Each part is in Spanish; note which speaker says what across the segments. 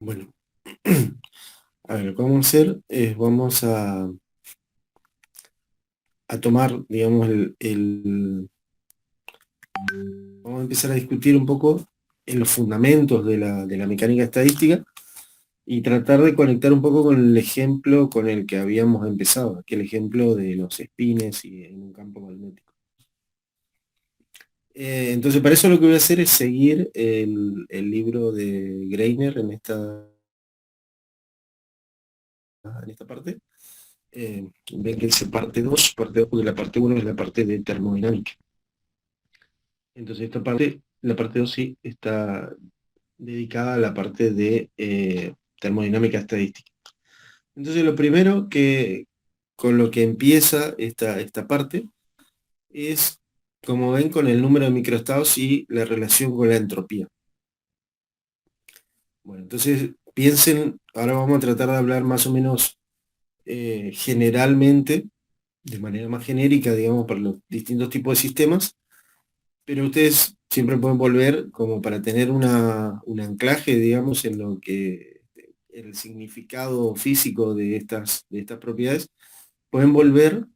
Speaker 1: Bueno, a ver, lo que vamos a hacer es a tomar, digamos, vamos a empezar a discutir un poco en los fundamentos de la mecánica estadística y tratar de conectar un poco con el ejemplo con el que habíamos empezado, aquel ejemplo de los espines y en un campo magnético. Entonces, para eso lo que voy a hacer es seguir el libro de Greiner en esta parte. Ven que dice parte 2 porque la parte uno es la parte de termodinámica. Entonces esta parte, la parte 2 sí está dedicada a la parte de termodinámica estadística. Entonces lo primero que con lo que empieza esta parte es, como ven, con el número de microestados y la relación con la entropía. Bueno, entonces piensen, ahora vamos a tratar de hablar más o menos generalmente, de manera más genérica, digamos, para los distintos tipos de sistemas. Pero ustedes siempre pueden volver como para tener un anclaje, digamos, en lo que el significado físico de estas propiedades. Pueden volver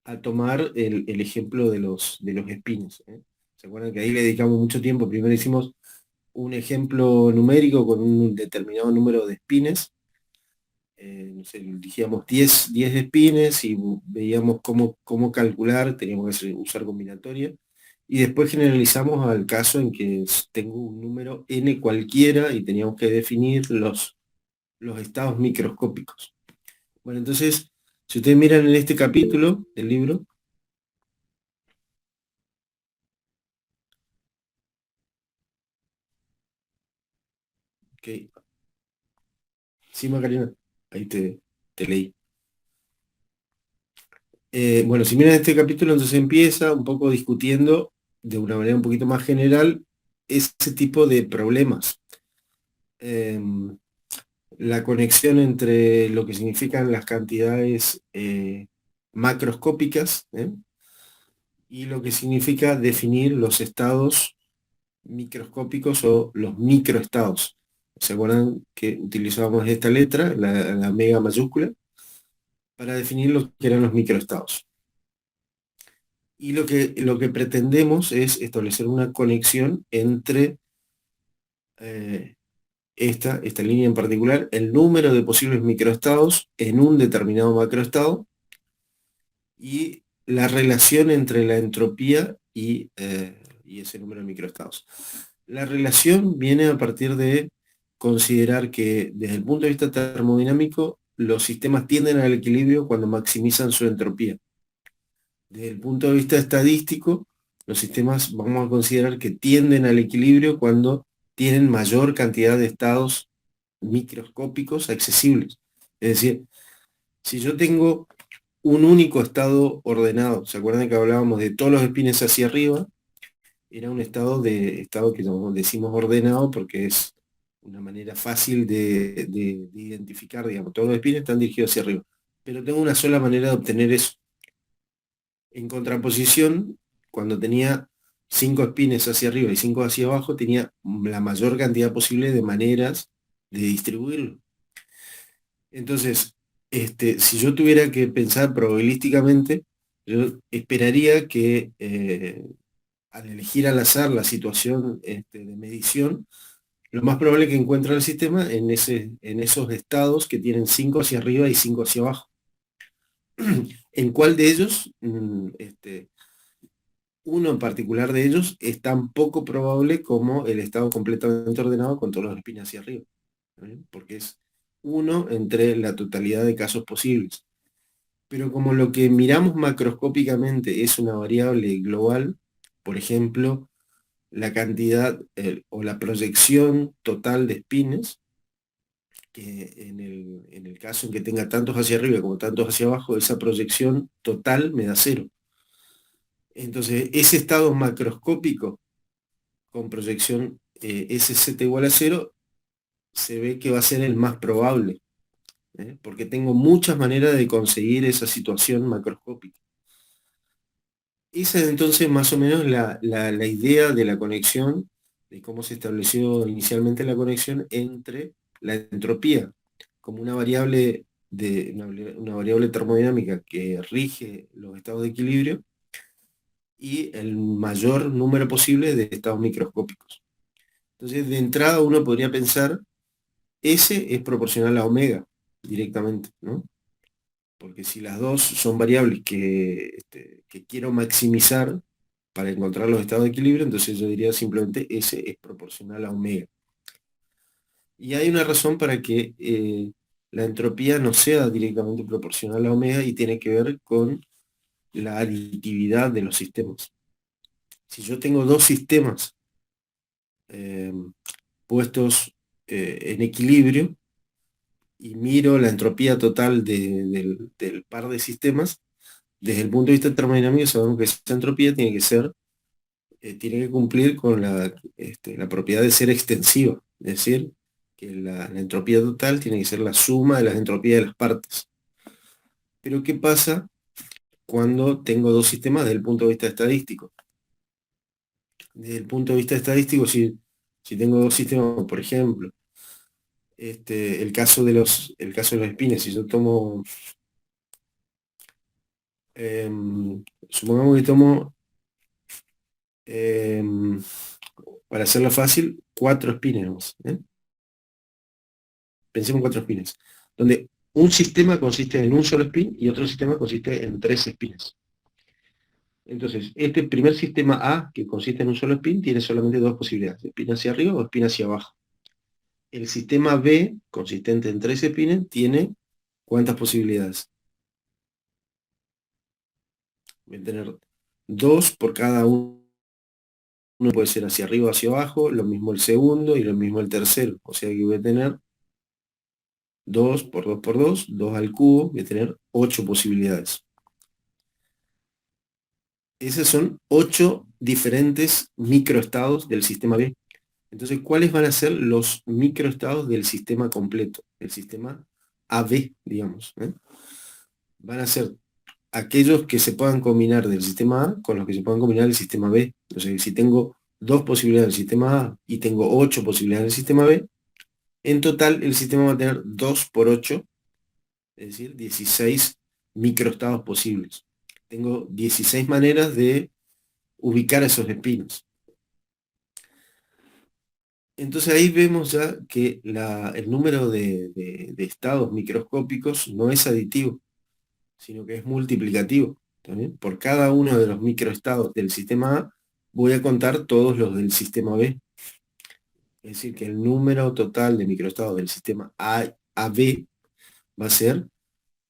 Speaker 1: a tomar el ejemplo de los espines, ¿eh? ¿Se acuerdan que ahí le dedicamos mucho tiempo? Primero hicimos un ejemplo numérico con un determinado número de espines. No sé, dijimos 10 espines y veíamos cómo calcular, teníamos que usar combinatoria. Y después generalizamos al caso en que tengo un número n cualquiera y teníamos que definir los estados microscópicos. Bueno, entonces, si ustedes miran en este capítulo del libro, que sí, Macarena, ahí te leí. Bueno, si miran este capítulo, entonces empieza un poco discutiendo de una manera un poquito más general ese tipo de problemas. Em, la conexión entre lo que significan las cantidades macroscópicas, y lo que significa definir los estados microscópicos o los microestados. ¿Se acuerdan que utilizábamos esta letra, la mega mayúscula, para definir lo que eran los microestados? Y lo que pretendemos es establecer una conexión entre eh, esta línea en particular, el número de posibles microestados en un determinado macroestado y la relación entre la entropía y ese número de microestados. La relación viene a partir de considerar que desde el punto de vista termodinámico, los sistemas tienden al equilibrio cuando maximizan su entropía. Desde el punto de vista estadístico, los sistemas vamos a considerar que tienden al equilibrio cuando tienen mayor cantidad de estados microscópicos accesibles. Es decir, si yo tengo un único estado ordenado, ¿se acuerdan que hablábamos de todos los espines hacia arriba? Era un estado que decimos ordenado porque es una manera fácil de identificar, digamos, todos los espines están dirigidos hacia arriba. Pero tengo una sola manera de obtener eso. En contraposición, cuando tenía 5 espines hacia arriba y 5 hacia abajo, tenía la mayor cantidad posible de maneras de distribuirlo. Entonces, si yo tuviera que pensar probabilísticamente, yo esperaría que al elegir al azar la situación de medición, lo más probable es que encuentre el sistema en esos estados que tienen 5 hacia arriba y 5 hacia abajo. ¿En cuál de ellos? Uno en particular de ellos es tan poco probable como el estado completamente ordenado con todos los espines hacia arriba, ¿eh? Porque es uno entre la totalidad de casos posibles. Pero como lo que miramos macroscópicamente es una variable global, por ejemplo, la cantidad o la proyección total de espines, que en el caso en que tenga tantos hacia arriba como tantos hacia abajo, esa proyección total me da cero. Entonces, ese estado macroscópico con proyección SZ igual a cero, se ve que va a ser el más probable, porque tengo muchas maneras de conseguir esa situación macroscópica. Esa es entonces más o menos la idea de la conexión de cómo se estableció inicialmente la conexión entre la entropía como una variable una variable termodinámica que rige los estados de equilibrio y el mayor número posible de estados microscópicos. Entonces, de entrada uno podría pensar, S es proporcional a omega directamente, ¿no? Porque si las dos son variables que quiero maximizar para encontrar los estados de equilibrio, entonces yo diría simplemente S es proporcional a omega. Y hay una razón para que la entropía no sea directamente proporcional a omega y tiene que ver con la aditividad de los sistemas. Si yo tengo dos sistemas eh, puestos en equilibrio y miro la entropía total del par de sistemas, desde el punto de vista termodinámico sabemos que esa entropía tiene que ser, tiene que cumplir con la propiedad de ser extensiva, es decir, que la entropía total tiene que ser la suma de las entropías de las partes. Pero ¿qué pasa cuando tengo dos sistemas desde el punto de vista estadístico? Desde el punto de vista estadístico, si tengo dos sistemas, por ejemplo, el caso de los espines, si yo tomo, supongamos que tomo, em, para hacerlo fácil, cuatro espines, ¿eh? Pensemos en cuatro espines, donde un sistema consiste en un solo spin y otro sistema consiste en tres espines. Entonces, este primer sistema A, que consiste en un solo spin, tiene solamente dos posibilidades, spin hacia arriba o spin hacia abajo. El sistema B, consistente en tres espines, tiene ¿cuántas posibilidades? Voy a tener dos por cada uno. Uno puede ser hacia arriba o hacia abajo, lo mismo el segundo y lo mismo el tercero. O sea que voy a tener 2 por 2 por 2, 2 al cubo, voy a tener 8 posibilidades. Esos son 8 diferentes microestados del sistema B. Entonces, ¿cuáles van a ser los microestados del sistema completo? El sistema AB, digamos, ¿eh? Van a ser aquellos que se puedan combinar del sistema A con los que se puedan combinar del sistema B. Entonces, si tengo dos posibilidades del sistema A y tengo 8 posibilidades del sistema B, en total el sistema va a tener 2 por 8, es decir, 16 microestados posibles. Tengo 16 maneras de ubicar esos espinos. Entonces ahí vemos ya que el número de estados microscópicos no es aditivo, sino que es multiplicativo. ¿También? Por cada uno de los microestados del sistema A voy a contar todos los del sistema B. Es decir, que el número total de microestados del sistema AB va a ser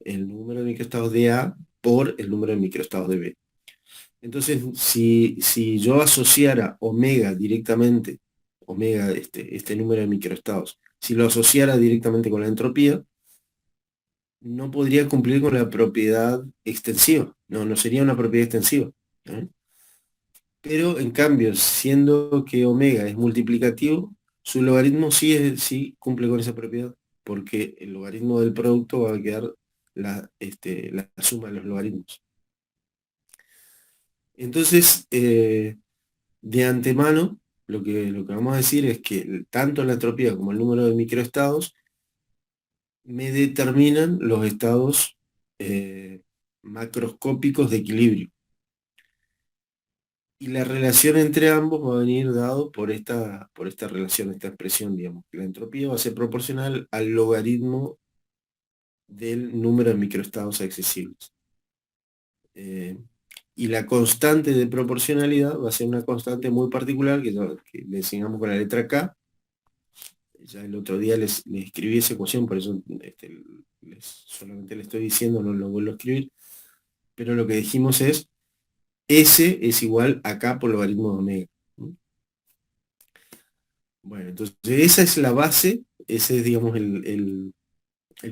Speaker 1: el número de microestados de A por el número de microestados de B. Entonces, si yo asociara omega directamente, omega, este número de microestados, si lo asociara directamente con la entropía, no podría cumplir con la propiedad extensiva. No sería una propiedad extensiva, ¿eh? Pero en cambio, siendo que omega es multiplicativo, su logaritmo sí cumple con esa propiedad, porque el logaritmo del producto va a quedar la suma de los logaritmos. Entonces, de antemano, lo que vamos a decir es que tanto la entropía como el número de microestados me determinan los estados macroscópicos de equilibrio. Y la relación entre ambos va a venir dado por esta relación, esta expresión, digamos. La entropía va a ser proporcional al logaritmo del número de microestados accesibles. Eh, y la constante de proporcionalidad va a ser una constante muy particular que le enseñamos con la letra K. Ya el otro día les escribí esa ecuación, por eso solamente le estoy diciendo, no lo vuelvo a escribir. Pero lo que dijimos es S es igual a K por logaritmo de omega. Bueno, entonces esa es la base, ese es, digamos, el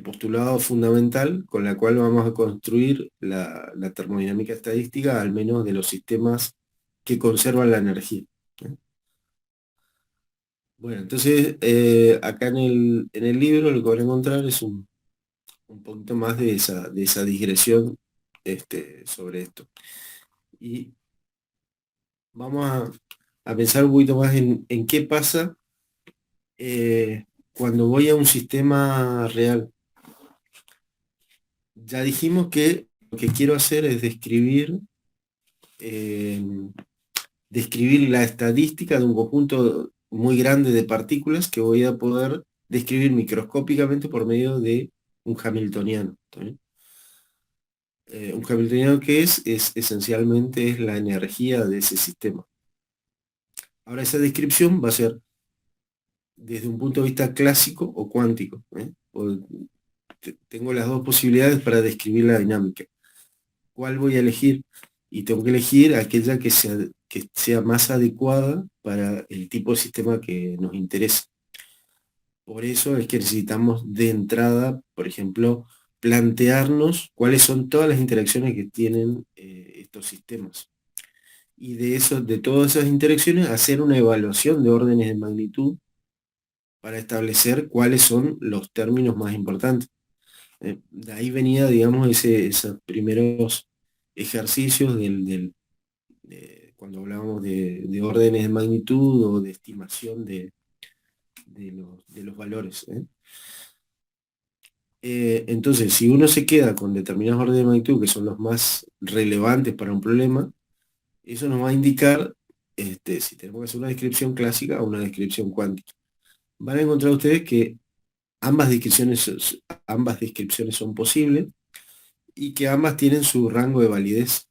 Speaker 1: postulado fundamental con la cual vamos a construir la termodinámica estadística, al menos de los sistemas que conservan la energía, ¿eh? Bueno, entonces acá en el libro lo que van a encontrar es un poquito más de esa digresión sobre esto. Y vamos a pensar un poquito más en qué pasa cuando voy a un sistema real. Ya dijimos que lo que quiero hacer es eh, describir la estadística de un conjunto muy grande de partículas que voy a poder describir microscópicamente por medio de un hamiltoniano. ¿Está bien? Un hamiltoniano que es esencialmente es la energía de ese sistema. Ahora esa descripción va a ser desde un punto de vista clásico o cuántico. Tengo las dos posibilidades para describir la dinámica. ¿Cuál voy a elegir? Y tengo que elegir aquella que sea más adecuada para el tipo de sistema que nos interesa. Por eso es que necesitamos de entrada, por ejemplo, plantearnos cuáles son todas las interacciones que tienen estos sistemas. Y de eso, de todas esas interacciones, hacer una evaluación de órdenes de magnitud para establecer cuáles son los términos más importantes. De ahí venía, digamos, esos primeros ejercicios cuando hablábamos de órdenes de magnitud o de estimación de los valores. Entonces, si uno se queda con determinados órdenes de magnitud que son los más relevantes para un problema, eso nos va a indicar si tenemos que hacer una descripción clásica o una descripción cuántica. Van a encontrar ustedes que ambas descripciones son posibles y que ambas tienen su rango de validez.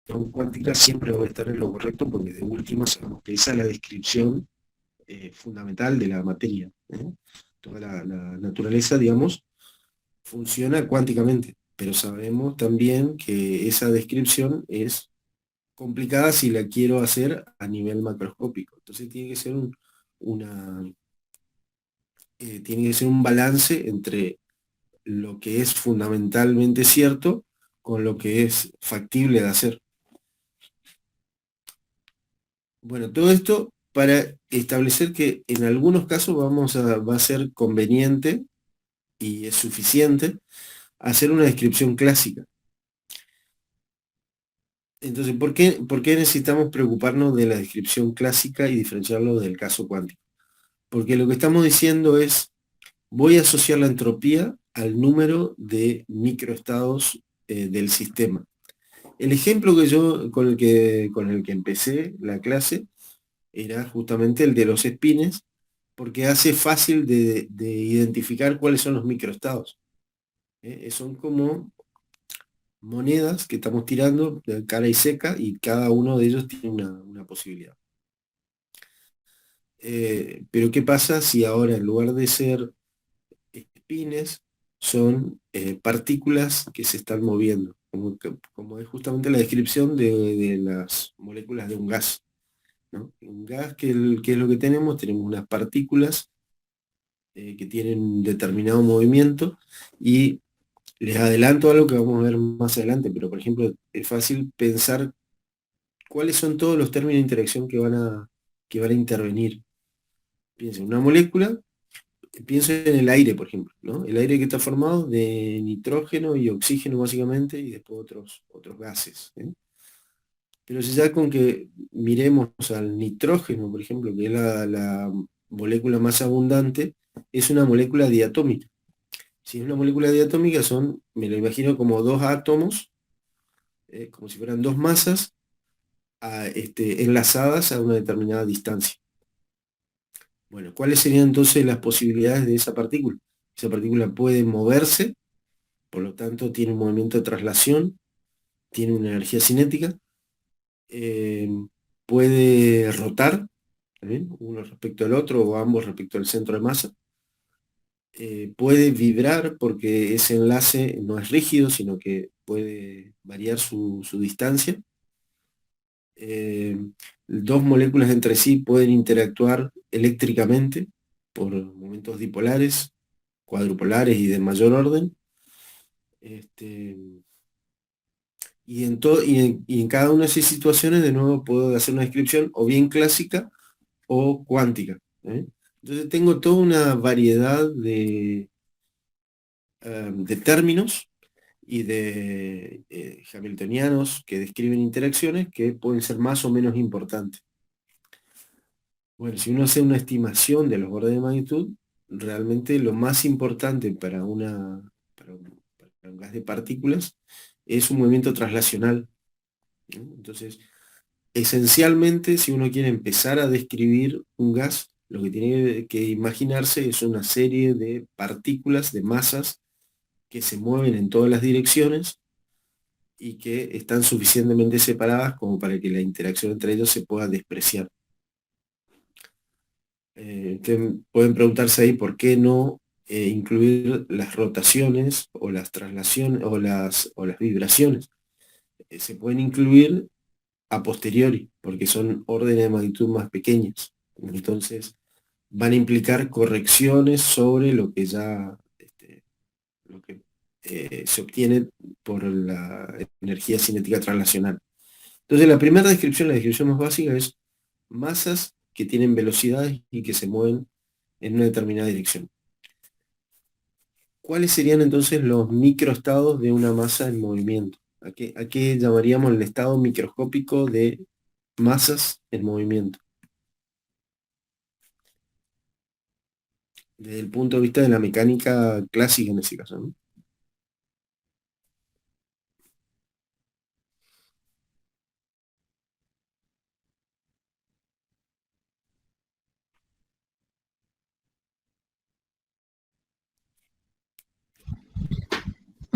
Speaker 1: La cuántica siempre va a estar en lo correcto porque de última sabemos que esa es la descripción fundamental de la materia. Toda la naturaleza, digamos, funciona cuánticamente, pero sabemos también que esa descripción es complicada si la quiero hacer a nivel macroscópico. Entonces una, tiene que ser un balance entre lo que es fundamentalmente cierto con lo que es factible de hacer. Bueno, todo esto para establecer que en algunos casos va a ser conveniente y es suficiente hacer una descripción clásica. Entonces, por qué necesitamos preocuparnos de la descripción clásica y diferenciarlo del caso cuántico? Porque lo que estamos diciendo es, voy a asociar la entropía al número de microestados del sistema. El ejemplo que yo con el que empecé la clase era justamente el de los espines, porque hace fácil de identificar cuáles son los microestados. Son como monedas que estamos tirando de cara y seca y cada uno de ellos tiene una posibilidad. Pero ¿qué pasa si ahora en lugar de ser espines son partículas que se están moviendo? Como es justamente la descripción de las moléculas de un gas. ¿No? Un gas, ¿qué es lo que tenemos? Tenemos unas partículas que tienen un determinado movimiento y les adelanto algo que vamos a ver más adelante, pero por ejemplo es fácil pensar cuáles son todos los términos de interacción que van a intervenir. Piensen, una molécula, pienso en el aire, por ejemplo, ¿no? El aire que está formado de nitrógeno y oxígeno básicamente y después otros gases. Pero si ya con que miremos al nitrógeno, por ejemplo, que es la molécula más abundante, es una molécula diatómica. Si es una molécula diatómica, me lo imagino como dos átomos, como si fueran dos masas, enlazadas a una determinada distancia. Bueno, ¿cuáles serían entonces las posibilidades de esa partícula? Esa partícula puede moverse, por lo tanto tiene un movimiento de traslación, tiene una energía cinética, eh, puede rotar, uno respecto al otro o ambos respecto al centro de masa. Puede vibrar porque ese enlace no es rígido, sino que puede variar su distancia. Eh, Dos moléculas entre sí pueden interactuar eléctricamente por momentos dipolares, cuadrupolares y de mayor orden. Este, y en cada una de esas situaciones, de nuevo, puedo hacer una descripción o bien clásica o cuántica. Entonces tengo toda una variedad de términos y de hamiltonianos que describen interacciones que pueden ser más o menos importantes. Bueno, si uno hace una estimación de los bordes de magnitud, realmente lo más importante para un gas de partículas es un movimiento traslacional, ¿no? Entonces, esencialmente, si uno quiere empezar a describir un gas, lo que tiene que imaginarse es una serie de partículas, de masas, que se mueven en todas las direcciones y que están suficientemente separadas como para que la interacción entre ellos se pueda despreciar. Pueden preguntarse ahí por qué no incluir las rotaciones o las traslaciones o las vibraciones. Se pueden incluir a posteriori, porque son órdenes de magnitud más pequeñas. Entonces, van a implicar correcciones sobre lo que ya lo que, se obtiene por la energía cinética translacional. Entonces, la primera descripción, la descripción más básica, es masas que tienen velocidades y que se mueven en una determinada dirección. ¿Cuáles serían entonces los microestados de una masa en movimiento? ¿A qué llamaríamos el estado microscópico de masas en movimiento? Desde el punto de vista de la mecánica clásica en ese caso, ¿no?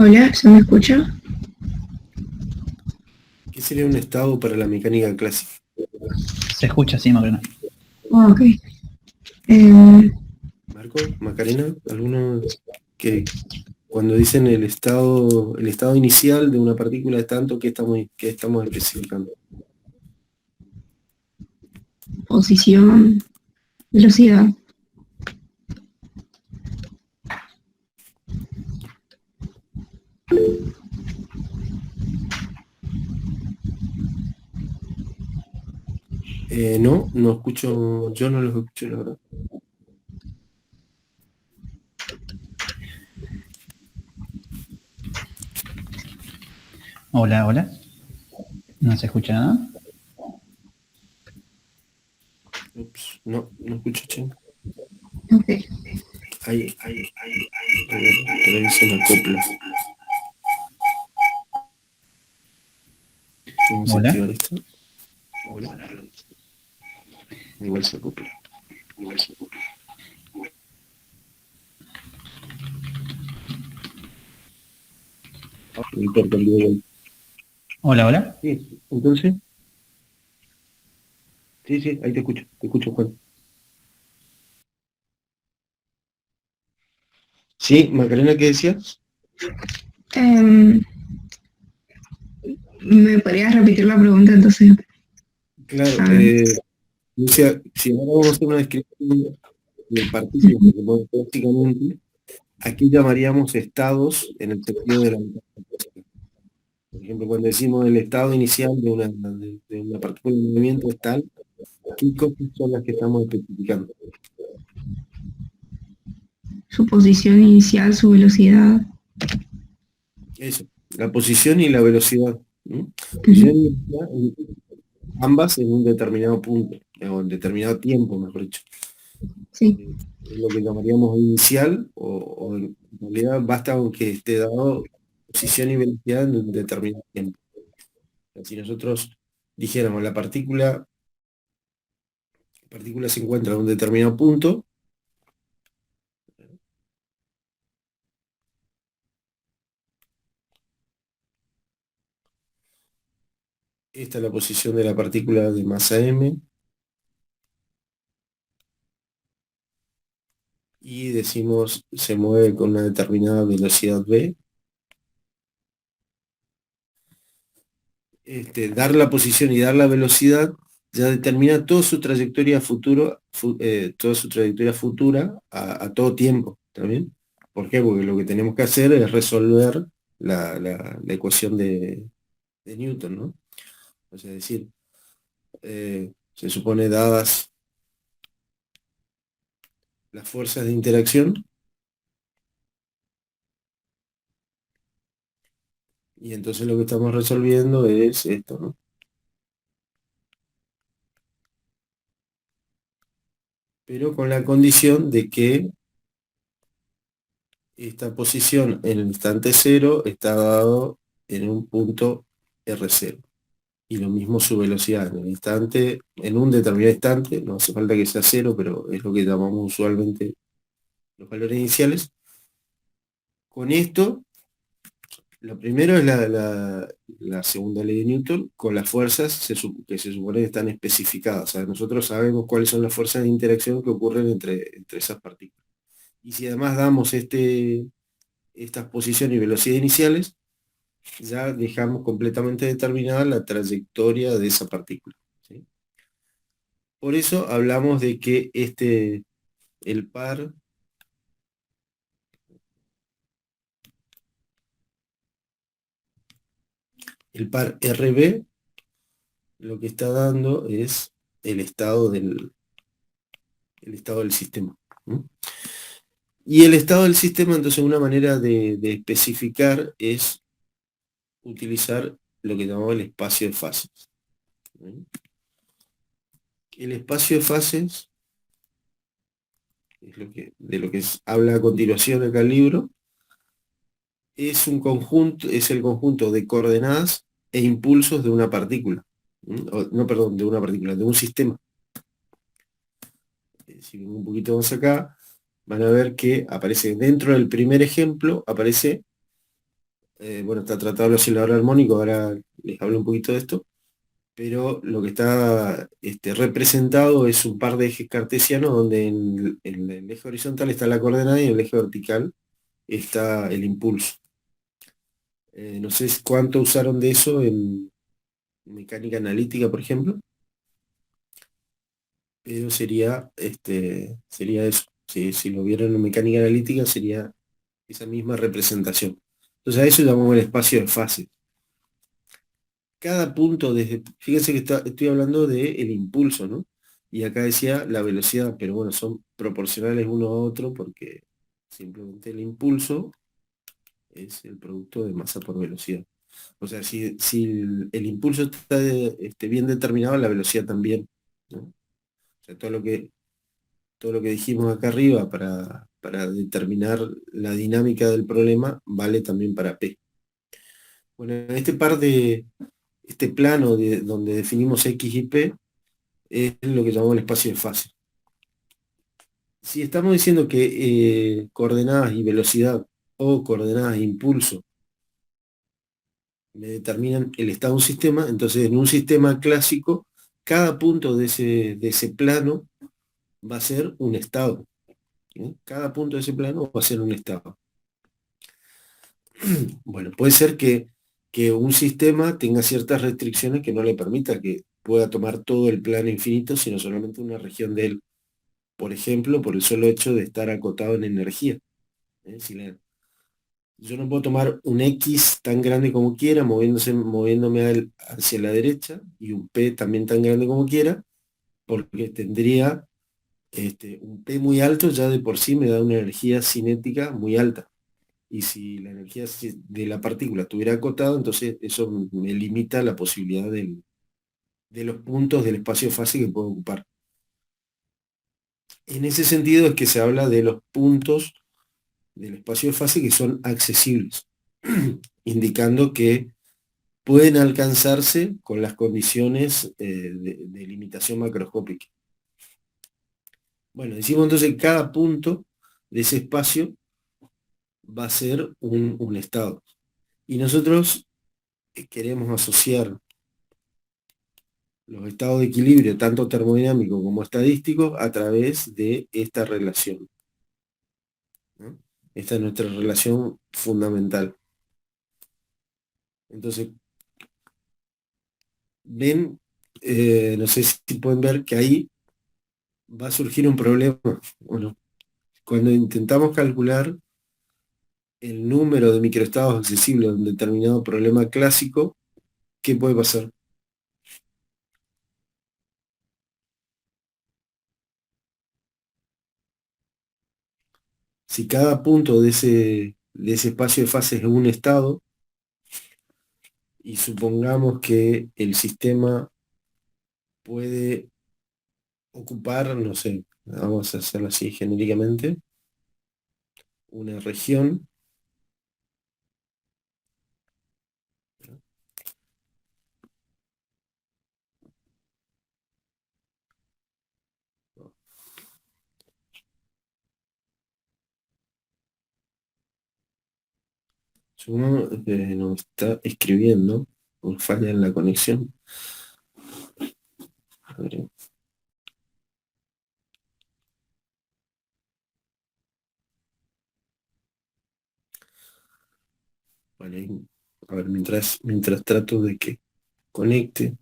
Speaker 2: Hola, ¿se me escucha?
Speaker 1: ¿Qué sería un estado para la mecánica clásica?
Speaker 3: Se escucha así, Macarena.
Speaker 2: Ah, ok. Em,
Speaker 1: Marco, Macarena, ¿alguno que cuando dicen el estado inicial de una partícula es tanto que estamos especificando?
Speaker 2: Posición, velocidad.
Speaker 1: No escucho, yo no los escucho, la verdad.
Speaker 3: Hola, hola. No se escucha nada.
Speaker 1: Ups, no escucho, che.
Speaker 2: Ok.
Speaker 1: Ahí, a ver, por ahí se me acopla. Vamos a
Speaker 3: Hola.
Speaker 1: activar esto. Hola. Igual se acopla. Intercambiable.
Speaker 3: Hola, hola.
Speaker 1: Sí, entonces, sí, ahí te escucho, Juan. Sí, Macarena, ¿qué decías?
Speaker 2: Em, ¿Me podrías repetir la pregunta entonces?
Speaker 1: Claro,
Speaker 2: A ver.
Speaker 1: decía, si ahora vamos a hacer una descripción de partículas que se mueven prácticamente, aquí llamaríamos estados en el sentido de la mecánica clásica. Por ejemplo, cuando decimos el estado inicial de una partícula en movimiento es tal, ¿qué cosas son las que estamos especificando?
Speaker 2: Su posición inicial, su velocidad.
Speaker 1: Eso, la posición y la velocidad, ¿no?
Speaker 2: Ujú.
Speaker 1: Posición y velocidad, ambas en un determinado punto, o en determinado tiempo, mejor dicho.
Speaker 2: Sí,
Speaker 1: Es lo que llamaríamos inicial, o en realidad basta con que esté dado posición y velocidad en un determinado tiempo. Si nosotros dijéramos la partícula se encuentra en un determinado punto, esta es la posición de la partícula de masa m, y decimos se mueve con una determinada velocidad v. Dar la posición y dar la velocidad ya determina toda su trayectoria futura a todo tiempo, ¿está bien? ¿Por qué? Porque lo que tenemos que hacer es resolver la ecuación de Newton, ¿no? O sea, es decir, se supone dadas las fuerzas de interacción, Y entonces lo que estamos resolviendo es esto, ¿no? Pero con la condición de que esta posición en el instante cero está dado en un punto R0. Y lo mismo su velocidad en el instante, en un determinado instante, no hace falta que sea cero, pero es lo que llamamos usualmente los valores iniciales. Con esto, lo primero es la segunda ley de Newton, con las fuerzas que se supone que están especificadas. O sea, nosotros sabemos cuáles son las fuerzas de interacción que ocurren entre esas partículas. Y si además damos estas posiciones y velocidad iniciales, ya dejamos completamente determinada la trayectoria de esa partícula, ¿sí? Por eso hablamos de que el par, el par RB lo que está dando es el estado del sistema. ¿Mm? Y el estado del sistema, entonces, una manera de especificar es utilizar lo que llamamos el espacio de fases. ¿Mm? El espacio de fases es de lo que habla a continuación acá el libro. Es un conjunto, es el conjunto de coordenadas e impulsos de una partícula. No, perdón, de una partícula, de un sistema. Si ven un poquito más acá, van a ver que aparece dentro del primer ejemplo, aparece, bueno, está tratado el oscilador armónico, ahora les hablo un poquito de esto, pero lo que está representado es un par de ejes cartesianos donde en el eje horizontal está la coordenada y en el eje vertical está el impulso. No sé cuánto usaron de eso en mecánica analítica, por ejemplo, pero sería eso. Si lo vieron en mecánica analítica, sería esa misma representación. Entonces a eso llamamos el espacio de fase. Cada punto, fíjense que estoy hablando del impulso, ¿no? Y acá decía la velocidad, pero bueno, son proporcionales uno a otro porque simplemente el impulso es el producto de masa por velocidad. O sea, si el impulso está bien determinado, la velocidad también, ¿no? O sea, todo lo que dijimos acá arriba para determinar la dinámica del problema vale también para P. Bueno, en este plano donde definimos X y P es lo que llamamos el espacio de fase. Si estamos diciendo que coordenadas y velocidad o coordenadas e impulso me determinan el estado de un sistema, entonces en un sistema clásico, cada punto de ese plano va a ser un estado. ¿Sí? Cada punto de ese plano va a ser un estado. Bueno, puede ser que un sistema tenga ciertas restricciones que no le permita que pueda tomar todo el plano infinito, sino solamente una región de él. Por ejemplo, por el solo hecho de estar acotado en energía. Yo no puedo tomar un X tan grande como quiera, moviéndome hacia la derecha, y un P también tan grande como quiera, porque tendría un P muy alto, ya de por sí me da una energía cinética muy alta. Y si la energía de la partícula estuviera acotada, entonces eso me limita la posibilidad de los puntos del espacio fase que puedo ocupar. En ese sentido es que se habla de los puntos del espacio de fase que son accesibles, indicando que pueden alcanzarse con las condiciones de limitación macroscópica. Bueno, decimos entonces que cada punto de ese espacio va a ser un estado. Y nosotros queremos asociar los estados de equilibrio, tanto termodinámicos como estadísticos, a través de esta relación, ¿no? Esta es nuestra relación fundamental. Entonces, ven, no sé si pueden ver que ahí va a surgir un problema. Bueno, cuando intentamos calcular el número de microestados accesibles a un determinado problema clásico, ¿qué puede pasar? Si cada punto de ese espacio de fase es un estado, y supongamos que el sistema puede ocupar, no sé, vamos a hacerlo así genéricamente, una región. Supongamos que nos está escribiendo, o falla en la conexión. A ver, vale, a ver, mientras trato de que conecte.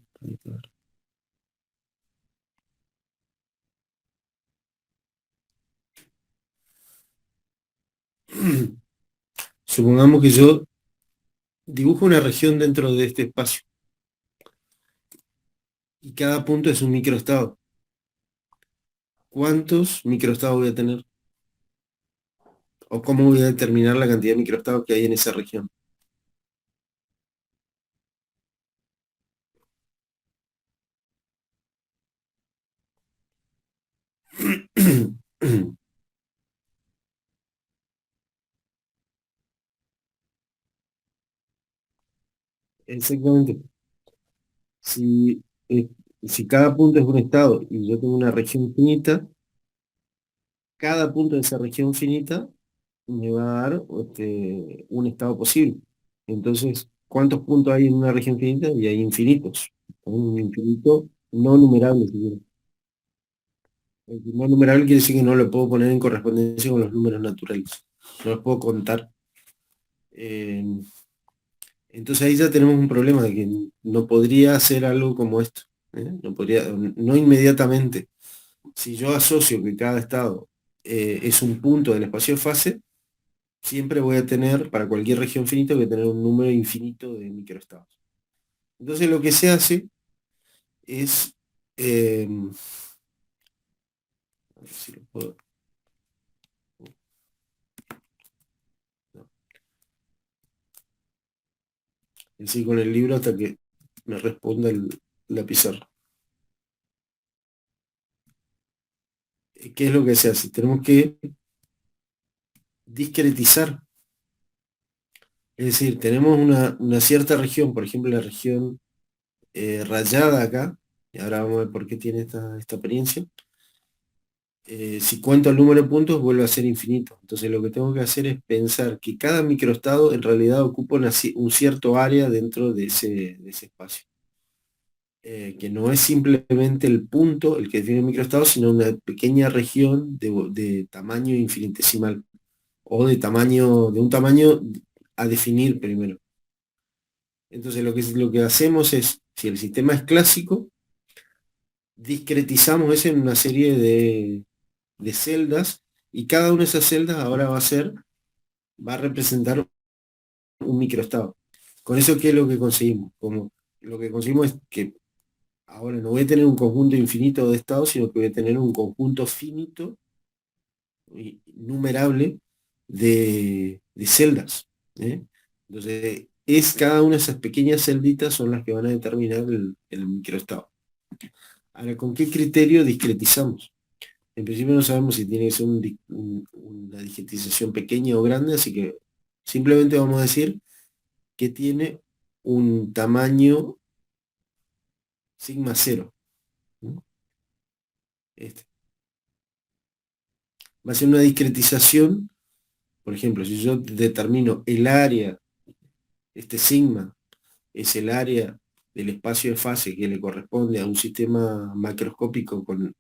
Speaker 1: Supongamos que yo dibujo una región dentro de este espacio y cada punto es un microestado. ¿Cuántos microestados voy a tener? ¿O cómo voy a determinar la cantidad de microestados que hay en esa región? Exactamente. Si, eh, si cada punto es un estado y yo tengo una región finita, cada punto de esa región finita me va a dar un estado posible. Entonces, ¿cuántos puntos hay en una región finita? Y hay infinitos. Un infinito no numerable, si quiere. El no numerable quiere decir que no lo puedo poner en correspondencia con los números naturales. No los puedo contar. Eh, entonces ahí ya tenemos un problema de que no podría hacer algo como esto. No podría, no inmediatamente. Si yo asocio que cada estado es un punto del espacio de fase, siempre voy a tener, para cualquier región finita, voy a tener un número infinito de microestados. Entonces lo que se hace es, eh, a ver si lo puedo, no, así con el libro hasta que me responda la pizarra. ¿Qué es lo que se hace? Tenemos que discretizar. Es decir, tenemos una cierta región, por ejemplo la región rayada acá, y ahora vamos a ver por qué tiene esta apariencia. Si cuento el número de puntos, vuelve a ser infinito. Entonces lo que tengo que hacer es pensar que cada microestado en realidad ocupa un cierto área dentro de ese espacio. Que no es simplemente el punto el que define el microestado, sino una pequeña región de tamaño infinitesimal o de un tamaño a definir primero. Entonces lo que hacemos es, si el sistema es clásico, discretizamos eso en una serie de celdas y cada una de esas celdas ahora va a representar un microestado. Con eso, ¿qué es lo que conseguimos? Como lo que conseguimos es que ahora no voy a tener un conjunto infinito de estados, sino que voy a tener un conjunto finito y numerable de celdas. ¿eh? Entonces, cada una de esas pequeñas celditas son las que van a determinar el microestado. Ahora, ¿con qué criterio discretizamos? En principio no sabemos si tiene que ser una digitización pequeña o grande, así que simplemente vamos a decir que tiene un tamaño sigma cero. ¿no? Este. Va a ser una discretización, por ejemplo, si yo determino el área, este sigma es el área del espacio de fase que le corresponde a un sistema macroscópico con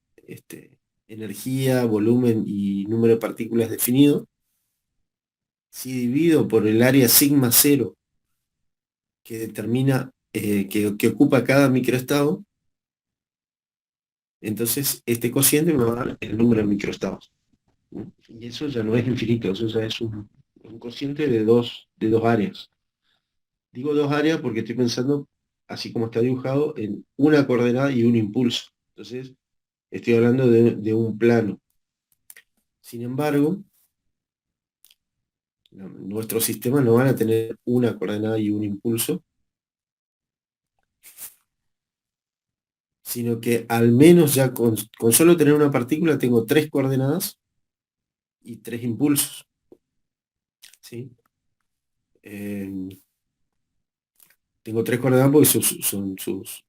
Speaker 1: energía, volumen y número de partículas definido, si divido por el área sigma cero que determina, que ocupa cada microestado, entonces este cociente me va a dar el número de microestados. ¿no? Y eso ya no es infinito, eso ya es un cociente de dos áreas. Digo dos áreas porque estoy pensando, así como está dibujado, en una coordenada y un impulso. Entonces, estoy hablando de un plano. Sin embargo, nuestros sistemas no van a tener una coordenada y un impulso, sino que al menos ya con solo tener una partícula tengo 3 coordenadas y 3 impulsos, ¿sí? Eh, tengo 3 coordenadas porque son sus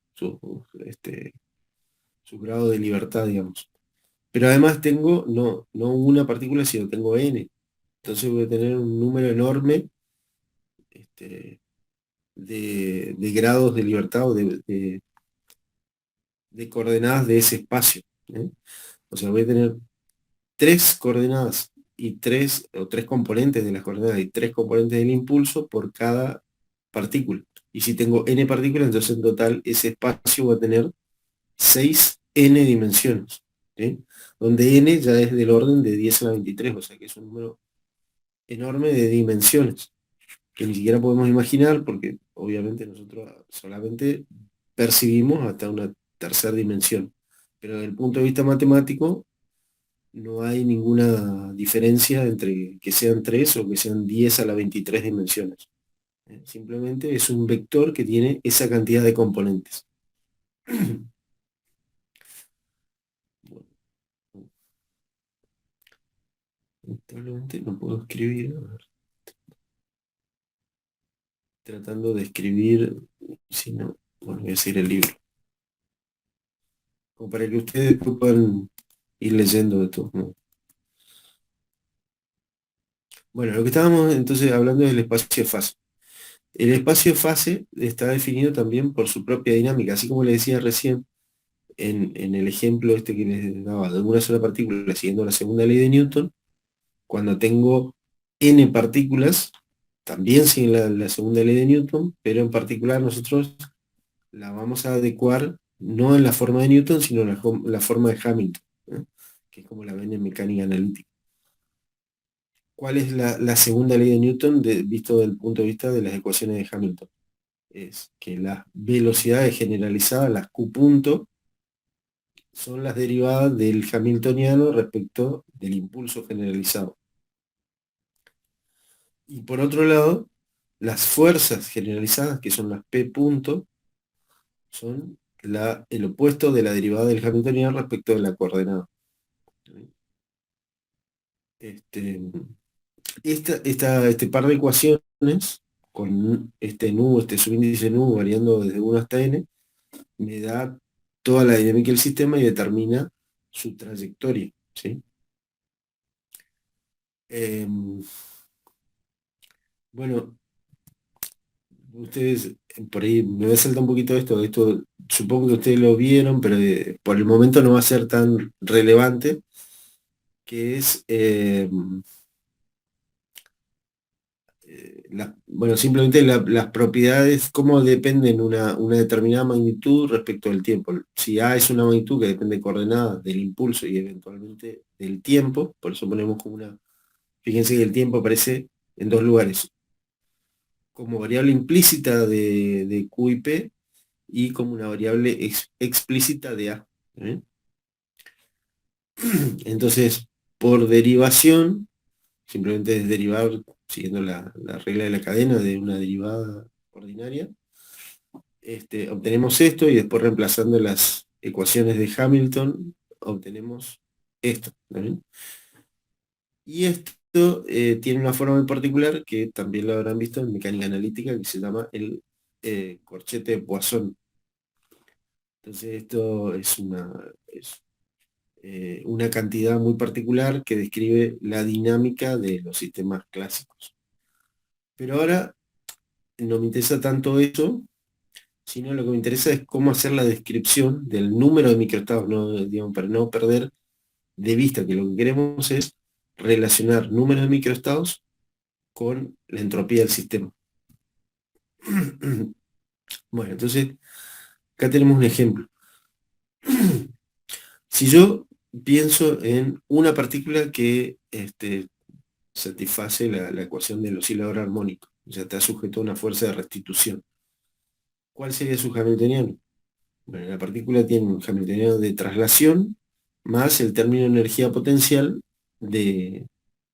Speaker 1: grados de libertad, digamos. Pero además tengo no una partícula, sino tengo n. Entonces voy a tener un número enorme este, de grados de libertad o de coordenadas de ese espacio, ¿eh? O sea, voy a tener 3 coordenadas o 3 componentes de las coordenadas y 3 componentes del impulso por cada partícula. Y si tengo n partículas, entonces en total ese espacio va a tener 6 n dimensiones, ¿sí? Donde n ya es del orden de 10 a la 23, o sea que es un número enorme de dimensiones, que ni siquiera podemos imaginar porque obviamente nosotros solamente percibimos hasta una tercera dimensión. Pero desde el punto de vista matemático, no hay ninguna diferencia entre que sean 3 o que sean 10 a la 23 dimensiones. Simplemente es un vector que tiene esa cantidad de componentes. Bueno, lamentablemente no puedo escribir. A ver, tratando de escribir, si no, bueno, voy a seguir el libro. Como para que ustedes puedan ir leyendo de todos modos. Bueno, lo que estábamos entonces hablando es del espacio-fase. El espacio-fase está definido también por su propia dinámica, así como le decía recién en el ejemplo este que les daba de una sola partícula siguiendo la segunda ley de Newton. Cuando tengo n partículas, también sigue la segunda ley de Newton, pero en particular nosotros la vamos a adecuar no en la forma de Newton, sino en la forma de Hamilton, ¿eh? Que es como la ven en mecánica analítica. ¿Cuál es la segunda ley de Newton visto desde el punto de vista de las ecuaciones de Hamilton? Es que las velocidades generalizadas, las Q punto, son las derivadas del hamiltoniano respecto del impulso generalizado. Y por otro lado, las fuerzas generalizadas, que son las P punto, son el opuesto de la derivada del hamiltoniano respecto de la coordenada. Este, este par de ecuaciones, con este subíndice nu variando desde 1 hasta n, me da toda la dinámica del sistema y determina su trayectoria, ¿sí? Bueno, ustedes, por ahí me voy a saltar un poquito esto supongo que ustedes lo vieron, pero por el momento no va a ser tan relevante, que es, bueno, simplemente las propiedades, cómo dependen una determinada magnitud respecto del tiempo. Si A es una magnitud que depende de coordenadas del impulso y eventualmente del tiempo, por eso ponemos como fíjense que el tiempo aparece en 2 lugares, como variable implícita de Q y P, y como una variable explícita de A, ¿eh? Entonces, por derivación, simplemente es derivar siguiendo la regla de la cadena de una derivada ordinaria. Obtenemos esto y después reemplazando las ecuaciones de Hamilton, obtenemos esto, ¿eh? Y esto tiene una forma muy particular que también lo habrán visto en mecánica analítica, que se llama el corchete de Poisson. Entonces esto es una cantidad muy particular que describe la dinámica de los sistemas clásicos. Pero ahora no me interesa tanto eso, sino lo que me interesa es cómo hacer la descripción del número de microestados, ¿no? Digamos, para no perder de vista que lo que queremos es relacionar números de microestados con la entropía del sistema. Bueno, entonces acá tenemos un ejemplo. Si yo pienso en una partícula que satisface la ecuación del oscilador armónico, o sea, está sujeto a una fuerza de restitución, ¿cuál sería su hamiltoniano? Bueno, la partícula tiene un hamiltoniano de traslación más el término de energía potencial del,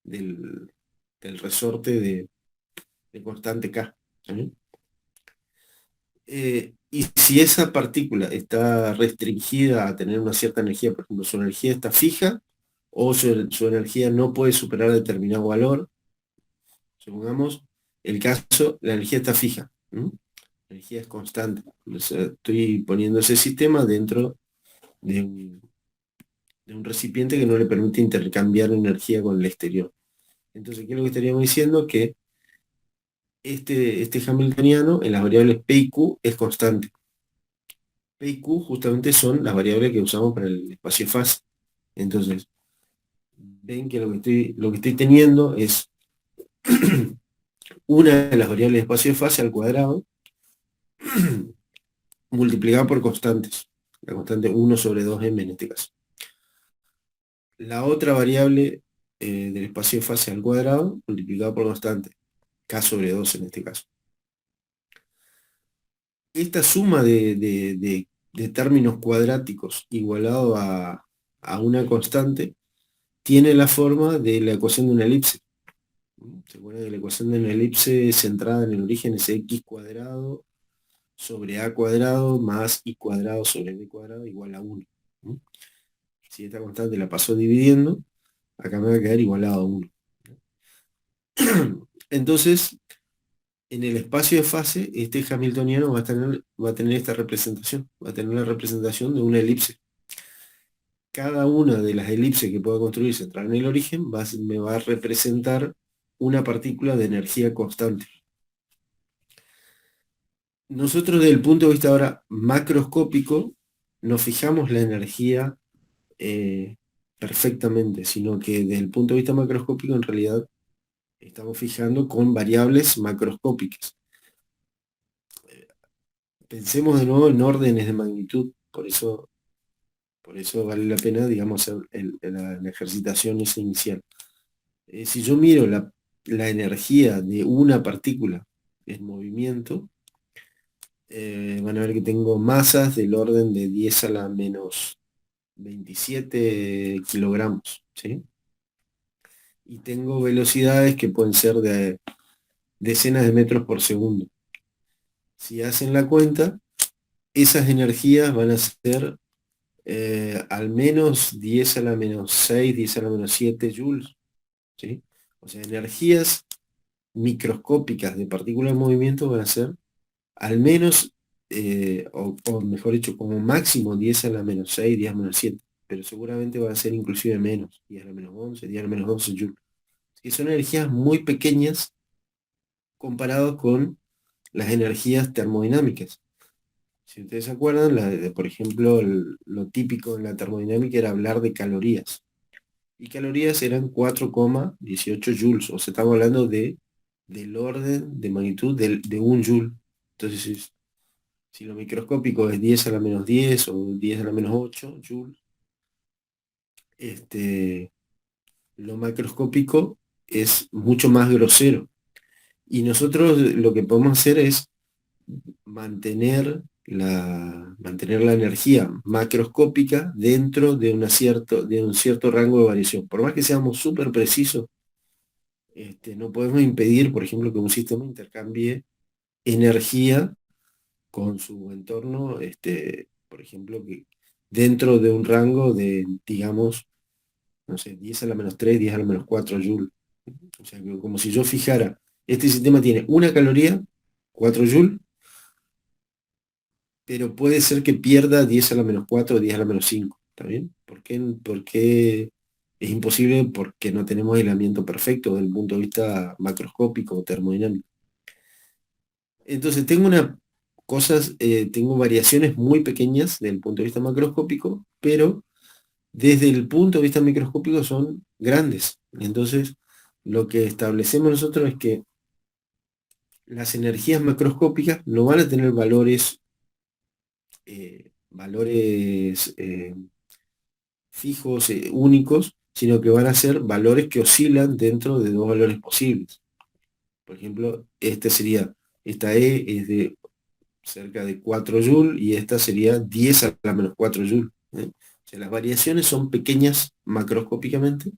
Speaker 1: del resorte de constante K, ¿sí? Y si esa partícula está restringida a tener una cierta energía, por ejemplo, su energía está fija o su energía no puede superar determinado valor, supongamos el caso, la energía está fija, ¿m? La energía es constante. O sea, estoy poniendo ese sistema dentro de un recipiente que no le permite intercambiar energía con el exterior. Entonces, ¿qué es lo que estaríamos diciendo? Que este hamiltoniano en las variables P y Q es constante. P y Q justamente son las variables que usamos para el espacio-fase. Entonces, ven que lo que estoy teniendo es una de las variables de espacio-fase al cuadrado multiplicada por constantes. La constante 1/2m en este caso. La otra variable del espacio-fase al cuadrado multiplicada por constante, k/2 en este caso. Esta suma de términos cuadráticos igualado a una constante tiene la forma de la ecuación de una elipse. ¿Se acuerdan que la ecuación de una elipse centrada en el origen es x cuadrado sobre a cuadrado más y cuadrado sobre b cuadrado igual a 1? Si esta constante la paso dividiendo, acá me va a quedar igualado a 1. Entonces, en el espacio de fase, este hamiltoniano va a tener esta representación, va a tener la representación de una elipse. Cada una de las elipses que pueda construir centrada en el origen me va a representar una partícula de energía constante. Nosotros desde el punto de vista ahora macroscópico nos fijamos la energía perfectamente, sino que desde el punto de vista macroscópico en realidad estamos fijando con variables macroscópicas. Pensemos de nuevo en órdenes de magnitud, por eso vale la pena, digamos, hacer la ejercitación esa inicial. Si yo miro la energía de una partícula en movimiento, van a ver que tengo masas del orden de 10 a la menos 27 kilogramos, ¿sí? Y tengo velocidades que pueden ser de decenas de metros por segundo. Si hacen la cuenta, esas energías van a ser al menos 10 a la menos 6, 10 a la menos 7 joules, ¿sí? O sea, energías microscópicas de partículas en movimiento van a ser al menos, o mejor dicho, como máximo 10 a la menos 6, 10 a la menos 7, pero seguramente van a ser inclusive menos, 10 a la menos 11, 10 a la menos 12 joules, que son energías muy pequeñas comparados con las energías termodinámicas. Si ustedes se acuerdan, por ejemplo, lo típico en la termodinámica era hablar de calorías. Y calorías eran 4,18 joules, o sea, estamos hablando del orden de magnitud de un joule. Entonces, si lo microscópico es 10 a la menos 10 o 10 a la menos 8 joules, lo macroscópico es mucho más grosero. Y nosotros lo que podemos hacer es mantener la energía macroscópica dentro de un cierto rango de variación. Por más que seamos súper precisos, no podemos impedir, por ejemplo, que un sistema intercambie energía con su entorno, por ejemplo, que dentro de un rango de, digamos, no sé, 10 a la menos 3, 10 a la menos 4 joules. O sea, que como si yo fijara, este sistema tiene una caloría, 4 joules, pero puede ser que pierda 10 a la menos 4 o 10 a la menos 5. ¿Está bien? ¿Por qué es imposible? Porque no tenemos aislamiento perfecto desde el punto de vista macroscópico o termodinámico. Entonces tengo variaciones muy pequeñas desde el punto de vista macroscópico, pero desde el punto de vista microscópico son grandes. Entonces, lo que establecemos nosotros es que las energías macroscópicas no van a tener valores fijos, únicos, sino que van a ser valores que oscilan dentro de dos valores posibles. Por ejemplo, esta E es de cerca de 4 joules y esta sería 10 a la menos 4 joules. O sea, las variaciones son pequeñas macroscópicamente,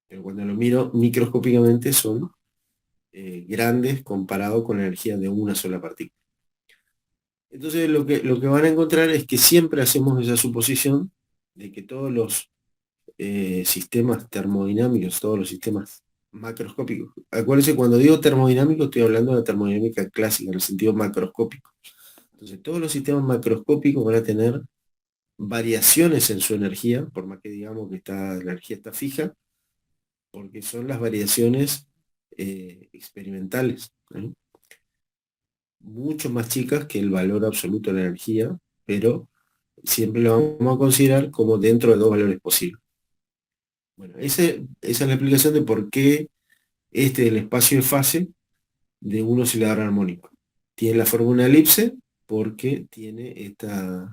Speaker 1: pero cuando lo miro microscópicamente son grandes comparado con la energía de una sola partícula. Entonces lo que van a encontrar es que siempre hacemos esa suposición de que todos los sistemas termodinámicos, todos los sistemas macroscópicos. Acuérdense, cuando digo termodinámico estoy hablando de la termodinámica clásica, en el sentido macroscópico. Entonces todos los sistemas macroscópicos van a tener variaciones en su energía, por más que digamos que la energía está fija, porque son las variaciones experimentales, ¿no? Mucho más chicas que el valor absoluto de la energía, pero siempre lo vamos a considerar como dentro de dos valores posibles. Bueno, esa es la explicación de por qué del espacio de fase de un oscilador armónico. Tiene la forma de una elipse porque tiene esta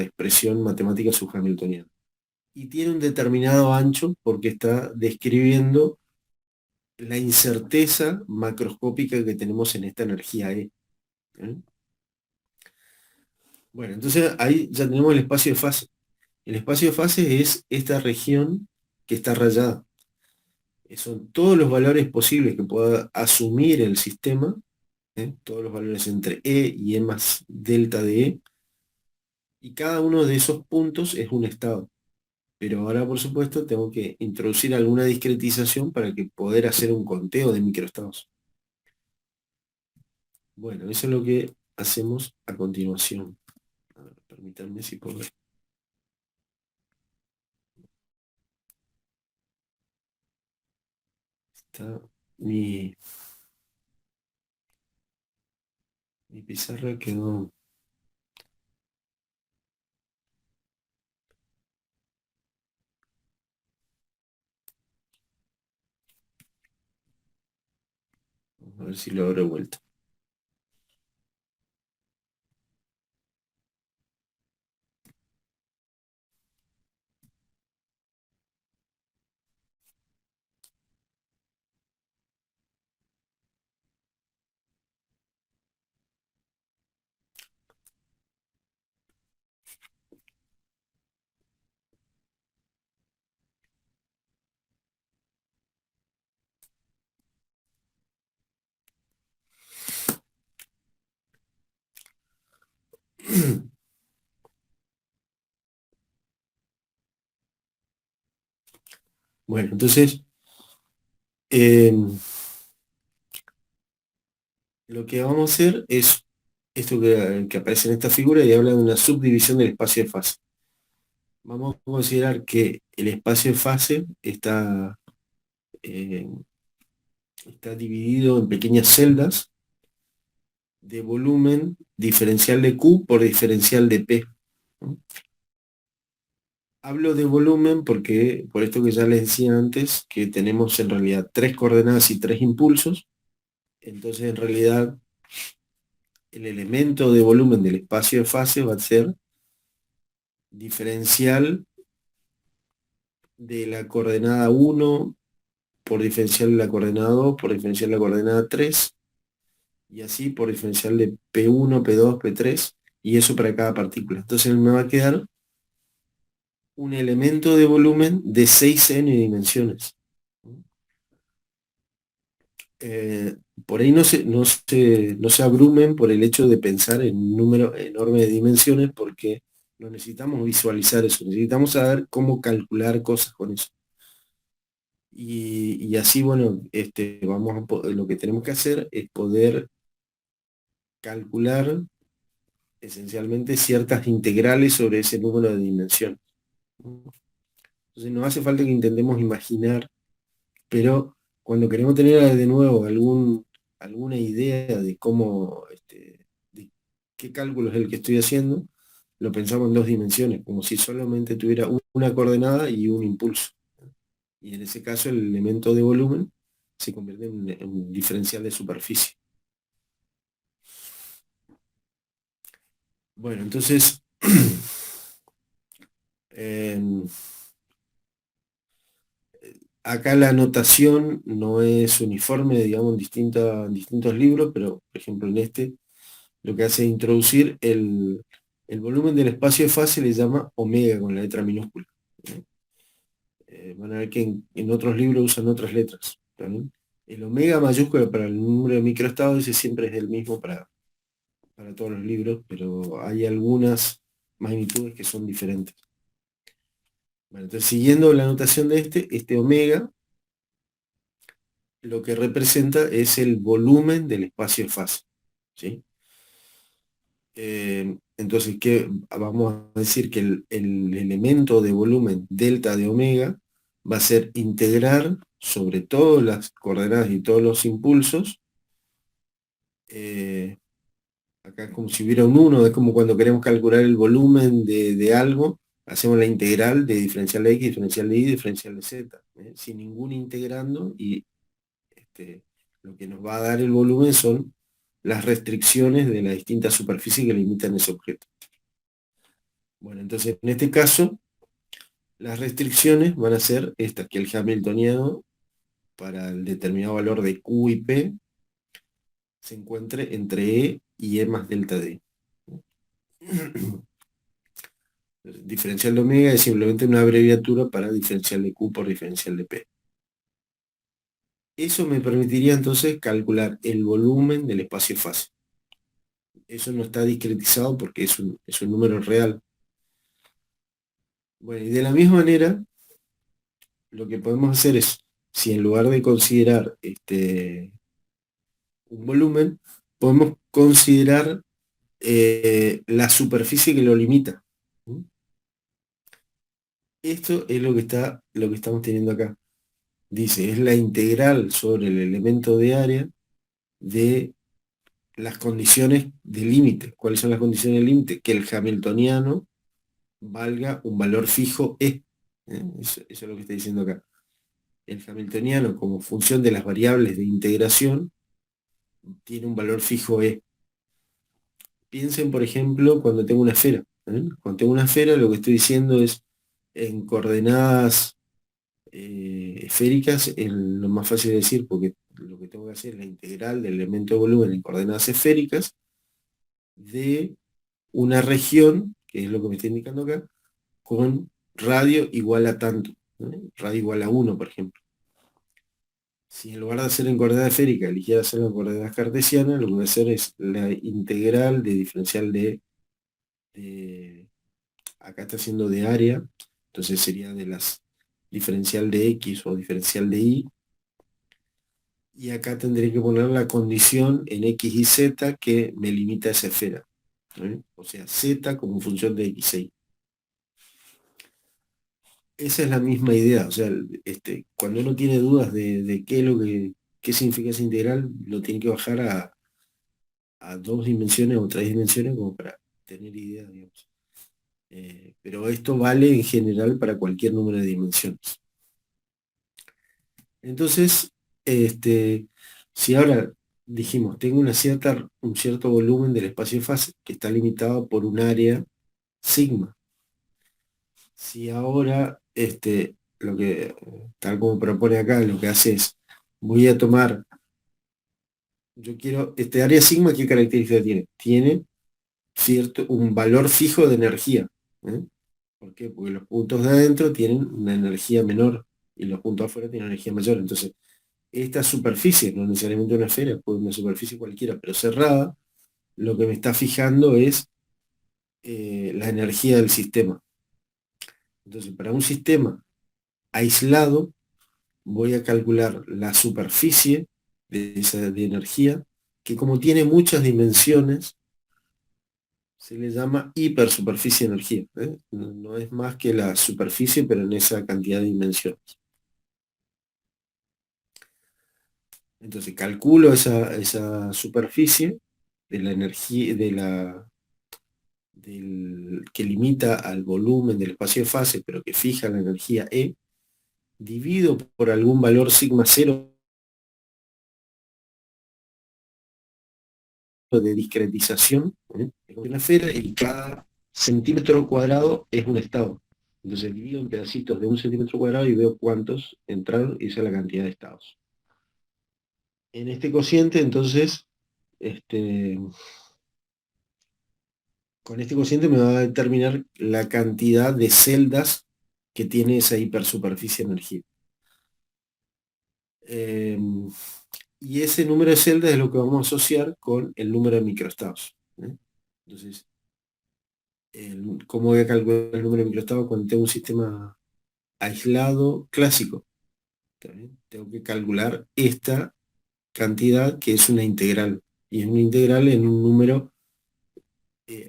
Speaker 1: expresión matemática subhamiltoniana. Y tiene un determinado ancho porque está describiendo la incerteza macroscópica que tenemos en esta energía E. ¿Eh? Bueno, entonces ahí ya tenemos el espacio de fase. El espacio de fase es esta región que está rayada. Son todos los valores posibles que pueda asumir el sistema, todos los valores entre E y E más delta de E, y cada uno de esos puntos es un estado. Pero ahora, por supuesto, tengo que introducir alguna discretización para que poder hacer un conteo de microestados. Bueno, eso es lo que hacemos a continuación. A ver, permítanme si puedo ver. Está mi, mi pizarra quedó. A ver si lo abro de vuelta. Bueno, entonces, lo que vamos a hacer es esto que aparece en esta figura y habla de una subdivisión del espacio de fase. Vamos a considerar que el espacio de fase eh, está dividido en pequeñas celdas de volumen diferencial de Q por diferencial de P, ¿no? Hablo de volumen porque, por esto que ya les decía antes, que tenemos en realidad tres coordenadas y tres impulsos. Entonces, en realidad, el elemento de volumen del espacio de fase va a ser diferencial de la coordenada 1 por diferencial de la coordenada 2 por diferencial de la coordenada 3 y así por diferencial de P1, P2, P3 y eso para cada partícula. Entonces me va a quedar un elemento de volumen de 6n dimensiones. Eh, por ahí no se abrumen por el hecho de pensar en un número enorme de dimensiones porque no necesitamos visualizar eso, necesitamos saber cómo calcular cosas con eso. Y así, bueno, lo que tenemos que hacer es poder calcular esencialmente ciertas integrales sobre ese número de dimensiones. Entonces no hace falta que intentemos imaginar, pero cuando queremos tener de nuevo alguna idea de cómo, de qué cálculo es el que estoy haciendo, lo pensamos en dos dimensiones, como si solamente tuviera una coordenada y un impulso. Y en ese caso el elemento de volumen se convierte en un diferencial de superficie. Bueno, entonces, em, acá la anotación no es uniforme, digamos, en distintos libros, pero por ejemplo en este lo que hace es introducir el volumen del espacio de fase, le llama omega con la letra minúscula. Van a ver que en otros libros usan otras letras. ¿Está bien? El omega mayúscula para el número de microestados, ese siempre es el mismo para todos los libros, pero hay algunas magnitudes que son diferentes. Bueno, entonces, siguiendo la notación de este omega, lo que representa es el volumen del espacio de fase, ¿sí? Entonces, ¿qué? Vamos a decir que el elemento de volumen delta de omega va a ser integrar sobre todas las coordenadas y todos los impulsos. Acá es como si hubiera un 1, es como cuando queremos calcular el volumen de algo, hacemos la integral de diferencial de x, diferencial de y, diferencial de z, sin ningún integrando, y lo que nos va a dar el volumen son las restricciones de las distintas superficies que limitan ese objeto. Bueno, entonces en este caso, las restricciones van a ser estas, que el hamiltoniano para el determinado valor de Q y P se encuentre entre E y E más delta D. Diferencial de omega es simplemente una abreviatura para diferencial de Q por diferencial de P. Eso me permitiría entonces calcular el volumen del espacio-fase. Eso no está discretizado porque es un número real. Bueno, y de la misma manera, lo que podemos hacer es, si en lugar de considerar un volumen, podemos considerar la superficie que lo limita. Esto es lo que estamos teniendo acá. Dice, es la integral sobre el elemento de área de las condiciones de límite. ¿Cuáles son las condiciones de límite? Que el hamiltoniano valga un valor fijo E. Eso es lo que está diciendo acá. El hamiltoniano, como función de las variables de integración, tiene un valor fijo E. Piensen, por ejemplo, cuando tengo una esfera. Cuando tengo una esfera, lo que estoy diciendo es, en coordenadas esféricas, es lo más fácil de decir, porque lo que tengo que hacer es la integral del elemento de volumen en coordenadas esféricas de una región, que es lo que me está indicando acá, con radio igual a tanto, radio igual a 1, por ejemplo. Si en lugar de hacer en coordenada esférica eligiera hacerlo en coordenadas cartesianas, lo que voy a hacer es la integral de diferencial acá está haciendo de área, entonces sería de las diferencial de x o diferencial de y, y acá tendré que poner la condición en x y z que me limita esa esfera, o sea, z como función de x e y. Esa es la misma idea, o sea, cuando uno tiene dudas de qué es qué significa esa integral, lo tiene que bajar a 2 dimensiones o 3 dimensiones como para tener idea, digamos. Pero esto vale en general para cualquier número de dimensiones. Entonces, si ahora dijimos, tengo un cierto volumen del espacio de fase que está limitado por un área sigma. Si ahora, tal como propone acá, lo que hace es, voy a tomar, yo quiero, este área sigma, ¿qué característica tiene? Tiene un valor fijo de energía. ¿Por qué? Porque los puntos de adentro tienen una energía menor y los puntos afuera tienen energía mayor. Entonces, esta superficie, no necesariamente una esfera, puede una superficie cualquiera, pero cerrada, lo que me está fijando es la energía del sistema. Entonces, para un sistema aislado, voy a calcular la superficie de energía, que como tiene muchas dimensiones, se le llama hipersuperficie de energía. No es más que la superficie, pero en esa cantidad de dimensiones. Entonces calculo esa superficie de la energía, que limita al volumen del espacio de fase, pero que fija la energía E, divido por algún valor sigma cero de discretización, es una esfera y cada centímetro cuadrado es un estado. Entonces divido en pedacitos de 1 centímetro cuadrado y veo cuántos entraron y esa es la cantidad de estados. En este cociente, entonces, con este cociente me va a determinar la cantidad de celdas que tiene esa hipersuperficie de energía. Y ese número de celdas es lo que vamos a asociar con el número de microestados. ¿eh? Entonces, ¿cómo voy a calcular el número de microestados cuando tengo un sistema aislado clásico? ¿Está bien? Tengo que calcular esta cantidad que es una integral. Y es una integral en un número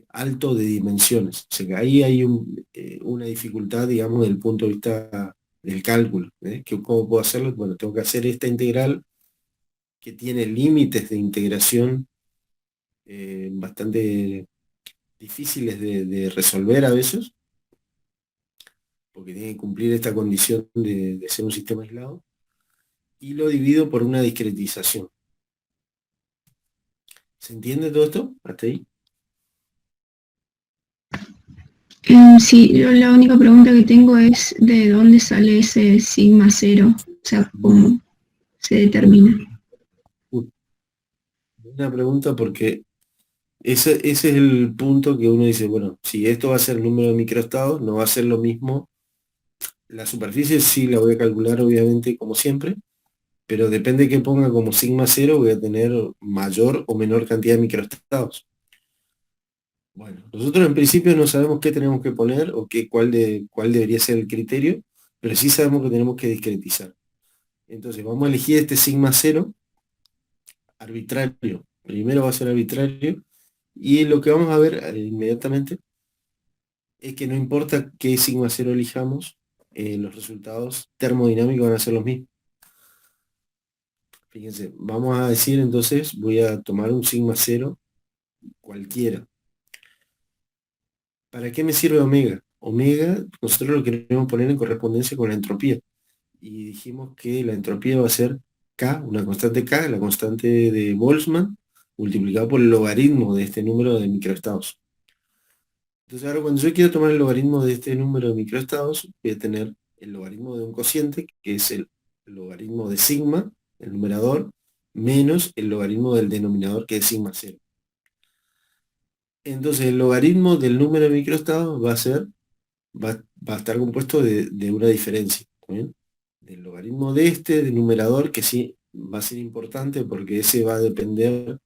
Speaker 1: alto de dimensiones. O sea que ahí hay una dificultad, digamos, desde el punto de vista del cálculo. ¿Cómo puedo hacerlo? Bueno, tengo que hacer esta integral que tiene límites de integración bastante difíciles de resolver a veces, porque tiene que cumplir esta condición de ser un sistema aislado, y lo divido por una discretización. ¿Se entiende todo esto? ¿Hasta ahí?
Speaker 2: Sí, yo la única pregunta que tengo es ¿de dónde sale ese sigma cero? O sea, ¿cómo se determina?
Speaker 1: Una pregunta porque ese es el punto que uno dice, bueno, si esto va a ser el número de microestados, no va a ser lo mismo. La superficie sí la voy a calcular obviamente como siempre, pero depende que ponga como sigma cero, voy a tener mayor o menor cantidad de microestados. Bueno, nosotros en principio no sabemos qué tenemos que poner o cuál debería ser el criterio, pero sí sabemos que tenemos que discretizar. Entonces vamos a elegir este sigma cero arbitrario. Primero va a ser arbitrario y lo que vamos a ver inmediatamente es que no importa qué sigma cero elijamos, los resultados termodinámicos van a ser los mismos. Fíjense, vamos a decir entonces, voy a tomar un sigma cero cualquiera. ¿Para qué me sirve omega? Omega, nosotros lo queremos poner en correspondencia con la entropía. Y dijimos que la entropía va a ser K, una constante K, la constante de Boltzmann, multiplicado por el logaritmo de este número de microestados. Entonces ahora cuando yo quiero tomar el logaritmo de este número de microestados, voy a tener el logaritmo de un cociente, que es el logaritmo de sigma, el numerador, menos el logaritmo del denominador, que es sigma cero. Entonces el logaritmo del número de microestados va a estar compuesto de una diferencia, ¿está bien? Del logaritmo de este, del numerador, que sí va a ser importante porque ese va a depender,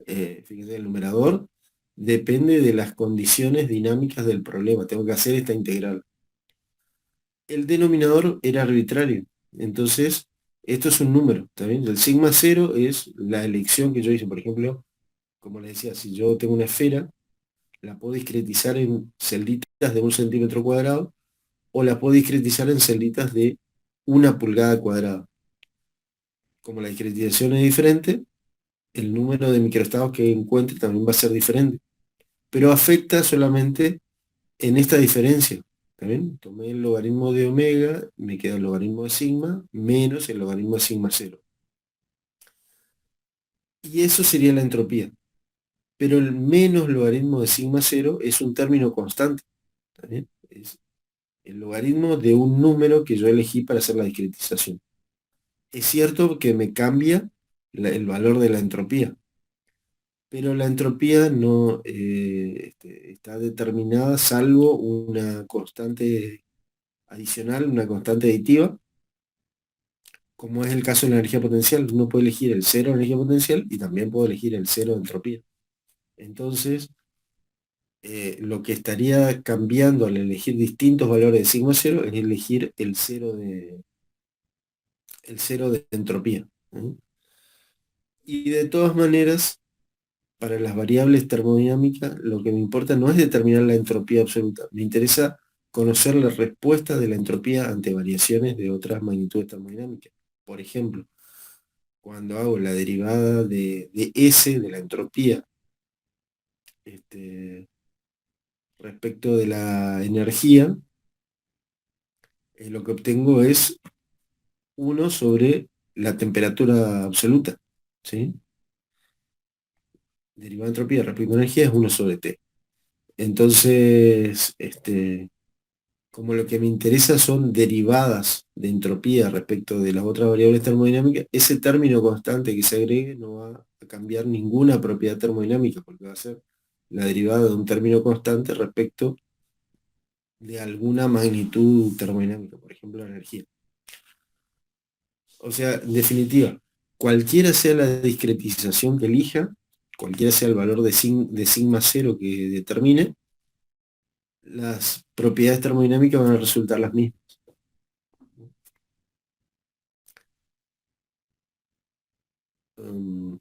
Speaker 1: fíjense, el numerador depende de las condiciones dinámicas del problema. Tengo que hacer esta integral. El denominador era arbitrario, entonces esto es un número, ¿está bien? El sigma cero es la elección que yo hice. Por ejemplo, como les decía, si yo tengo una esfera, la puedo discretizar en celditas de 1 centímetro cuadrado o la puedo discretizar en celditas de 1 pulgada cuadrada. Como la discretización es diferente, el número de microestados que encuentre también va a ser diferente, pero afecta solamente en esta diferencia. ¿Está bien? Tomé el logaritmo de omega, me queda el logaritmo de sigma, menos el logaritmo de sigma cero. Y eso sería la entropía. Pero el menos logaritmo de sigma cero es un término constante. ¿Está bien? Es el logaritmo de un número que yo elegí para hacer la discretización. Es cierto que me cambia el valor de la entropía, pero la entropía no está determinada salvo una constante adicional, una constante aditiva, como es el caso de la energía potencial. Uno puede elegir el cero de energía potencial y también puedo elegir el cero de entropía. Entonces, lo que estaría cambiando al elegir distintos valores de sigma cero es elegir el cero de entropía. Y de todas maneras, para las variables termodinámicas, lo que me importa no es determinar la entropía absoluta, me interesa conocer la respuesta de la entropía ante variaciones de otras magnitudes termodinámicas. Por ejemplo, cuando hago la derivada de S de la entropía respecto de la energía, lo que obtengo es 1 sobre la temperatura absoluta. ¿Sí? Derivada de entropía respecto a energía es 1 sobre T. Entonces, como lo que me interesa son derivadas de entropía respecto de las otras variables termodinámicas, ese término constante que se agregue no va a cambiar ninguna propiedad termodinámica, porque va a ser la derivada de un término constante respecto de alguna magnitud termodinámica, por ejemplo la energía. O sea, en definitiva, cualquiera sea la discretización que elija, cualquiera sea el valor de sigma cero que determine, las propiedades termodinámicas van a resultar las mismas. Um,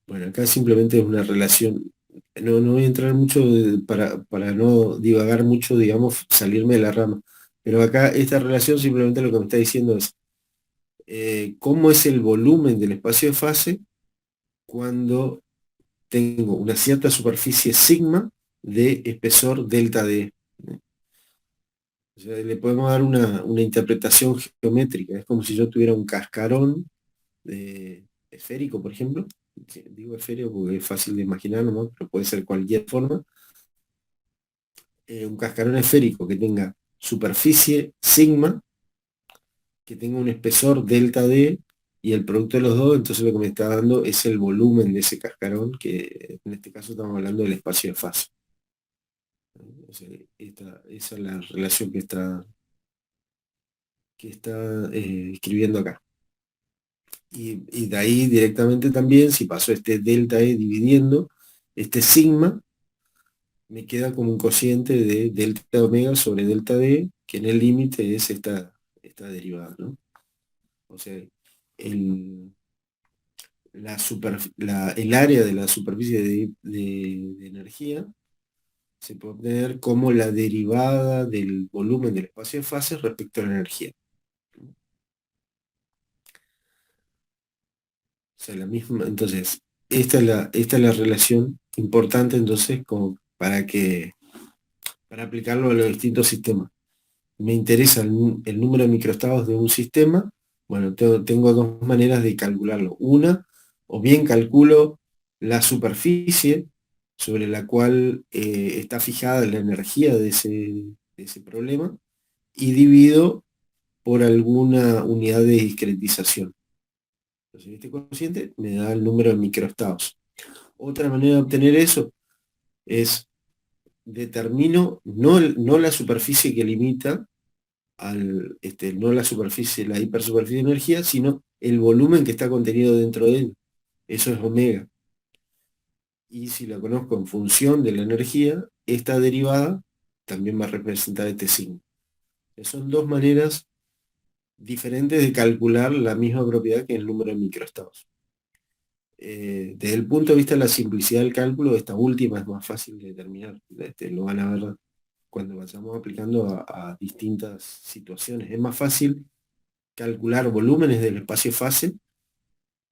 Speaker 1: bueno, acá simplemente es una relación. No voy a entrar mucho para no divagar mucho, digamos, salirme de la rama. Pero acá esta relación simplemente lo que me está diciendo es cómo es el volumen del espacio de fase cuando tengo una cierta superficie sigma de espesor delta D. O sea, le podemos dar una interpretación geométrica. Es como si yo tuviera un cascarón esférico, por ejemplo. Digo esférico porque es fácil de imaginar, ¿no? Pero puede ser cualquier forma. Un cascarón esférico que tenga superficie sigma, que tenga un espesor delta D y el producto de los dos, entonces lo que me está dando es el volumen de ese cascarón, que en este caso estamos hablando del espacio de fase. O sea, esa es la relación que está escribiendo acá. Y de ahí directamente también, si paso este delta E dividiendo, este sigma me queda como un cociente de delta omega sobre delta D, que en el límite es esta derivada, ¿no? O sea, el, el área de la superficie de energía se puede obtener como la derivada del volumen del espacio de fase respecto a la energía. O sea, la misma, entonces, esta es la relación importante entonces como para aplicarlo a los distintos sistemas. Me interesa el número de microestados de un sistema. Bueno, tengo dos maneras de calcularlo. Una, o bien calculo la superficie sobre la cual está fijada la energía de ese problema y divido por alguna unidad de discretización. Entonces, este cociente me da el número de microestados. Otra manera de obtener eso es determino no la superficie que limita no la superficie, la hipersuperficie de energía, sino el volumen que está contenido dentro de él. Eso es omega. Y si la conozco en función de la energía, esta derivada también va a representar este signo. Son dos maneras diferentes de calcular la misma propiedad que el número de microestados. Desde el punto de vista de la simplicidad del cálculo, esta última es más fácil de determinar. Lo van a ver cuando vayamos aplicando a distintas situaciones. Es más fácil calcular volúmenes del espacio-fase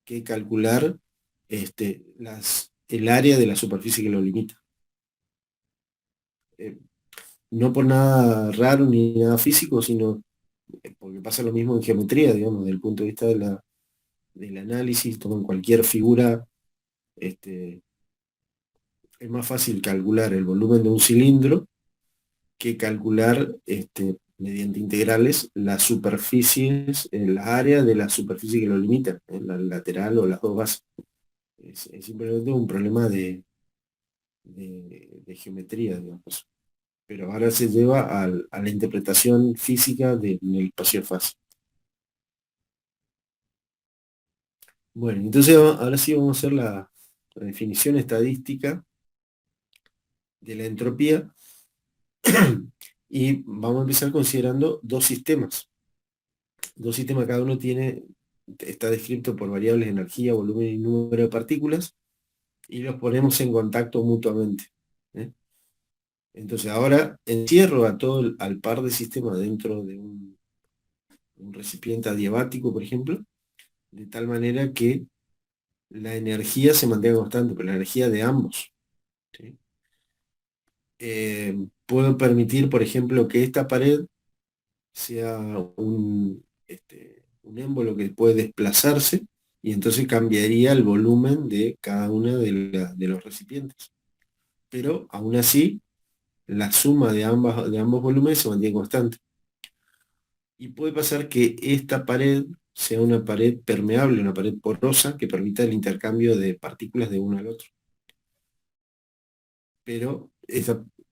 Speaker 1: que calcular el área de la superficie que lo limita. Eh, no por nada raro ni nada físico, sino porque pasa lo mismo en geometría, digamos, desde el punto de vista del análisis, toman cualquier figura, es más fácil calcular el volumen de un cilindro que calcular mediante integrales las superficies, la área de la superficie que lo limita, la lateral o las dos bases. Es simplemente un problema de geometría, digamos. Pero ahora se lleva a la interpretación física del espacio de fase. Bueno, entonces ahora sí vamos a hacer la definición estadística de la entropía y vamos a empezar considerando dos sistemas. Dos sistemas, cada uno está descrito por variables de energía, volumen y número de partículas, y los ponemos en contacto mutuamente. ¿eh? Entonces ahora encierro al par de sistemas dentro de un recipiente adiabático, por ejemplo, de tal manera que la energía se mantenga constante, pero la energía de ambos. ¿sí? Puedo permitir, por ejemplo, que esta pared sea un émbolo que puede desplazarse y entonces cambiaría el volumen de cada uno de los recipientes. Pero aún así, la suma de ambos volúmenes se mantiene constante. Y puede pasar que esta pared sea una pared permeable, una pared porosa que permita el intercambio de partículas de uno al otro. Pero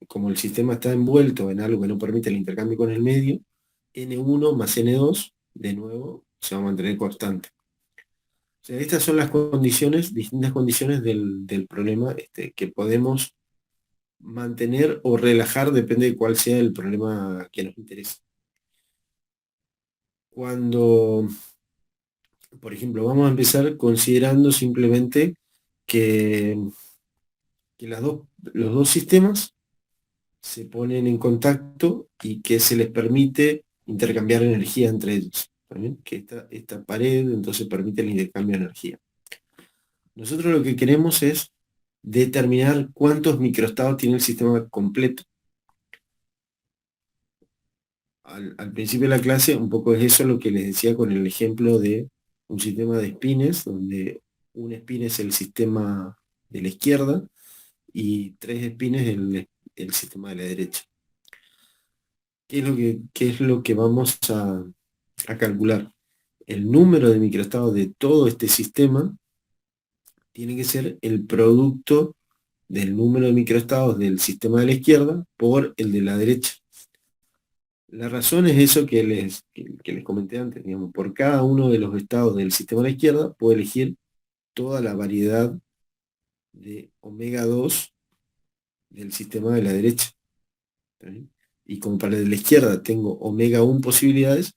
Speaker 1: como el sistema está envuelto en algo que no permite el intercambio con el medio, N1 más N2, de nuevo, se va a mantener constante. O sea, estas son las condiciones, distintas condiciones del problema que podemos mantener o relajar, depende de cuál sea el problema que nos interese. Cuando, por ejemplo, vamos a empezar considerando simplemente que, que los dos sistemas se ponen en contacto y que se les permite intercambiar energía entre ellos. ¿También? Que esta pared entonces permite el intercambio de energía. Nosotros lo que queremos es determinar cuántos microestados tiene el sistema completo. Al principio de la clase, un poco es eso lo que les decía con el ejemplo de un sistema de espines, donde un espín es el sistema de la izquierda y tres espines el sistema de la derecha. ¿Qué es lo que vamos a calcular? El número de microestados de todo este sistema tiene que ser el producto del número de microestados del sistema de la izquierda por el de la derecha. La razón es eso que les comenté antes, digamos, por cada uno de los estados del sistema de la izquierda puedo elegir toda la variedad de omega 2 del sistema de la derecha. ¿Está bien? Y como para el de la izquierda tengo omega 1 posibilidades,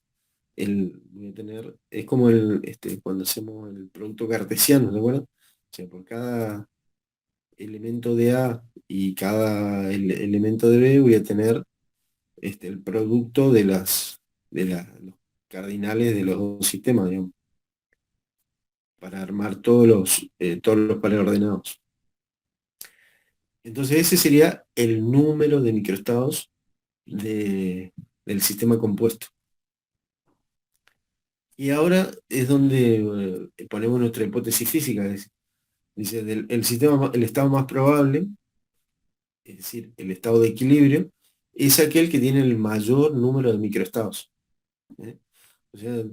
Speaker 1: voy a tener, es como cuando hacemos el producto cartesiano, ¿de acuerdo? O sea, por cada elemento de A y cada elemento de B voy a tener el producto de los cardinales de los dos sistemas, digamos, para armar todos los pares ordenados. Entonces ese sería el número de microestados del sistema compuesto. Y ahora es donde ponemos nuestra hipótesis física. Dice, el estado más probable, es decir, el estado de equilibrio, es aquel que tiene el mayor número de microestados. ¿Eh? O sea,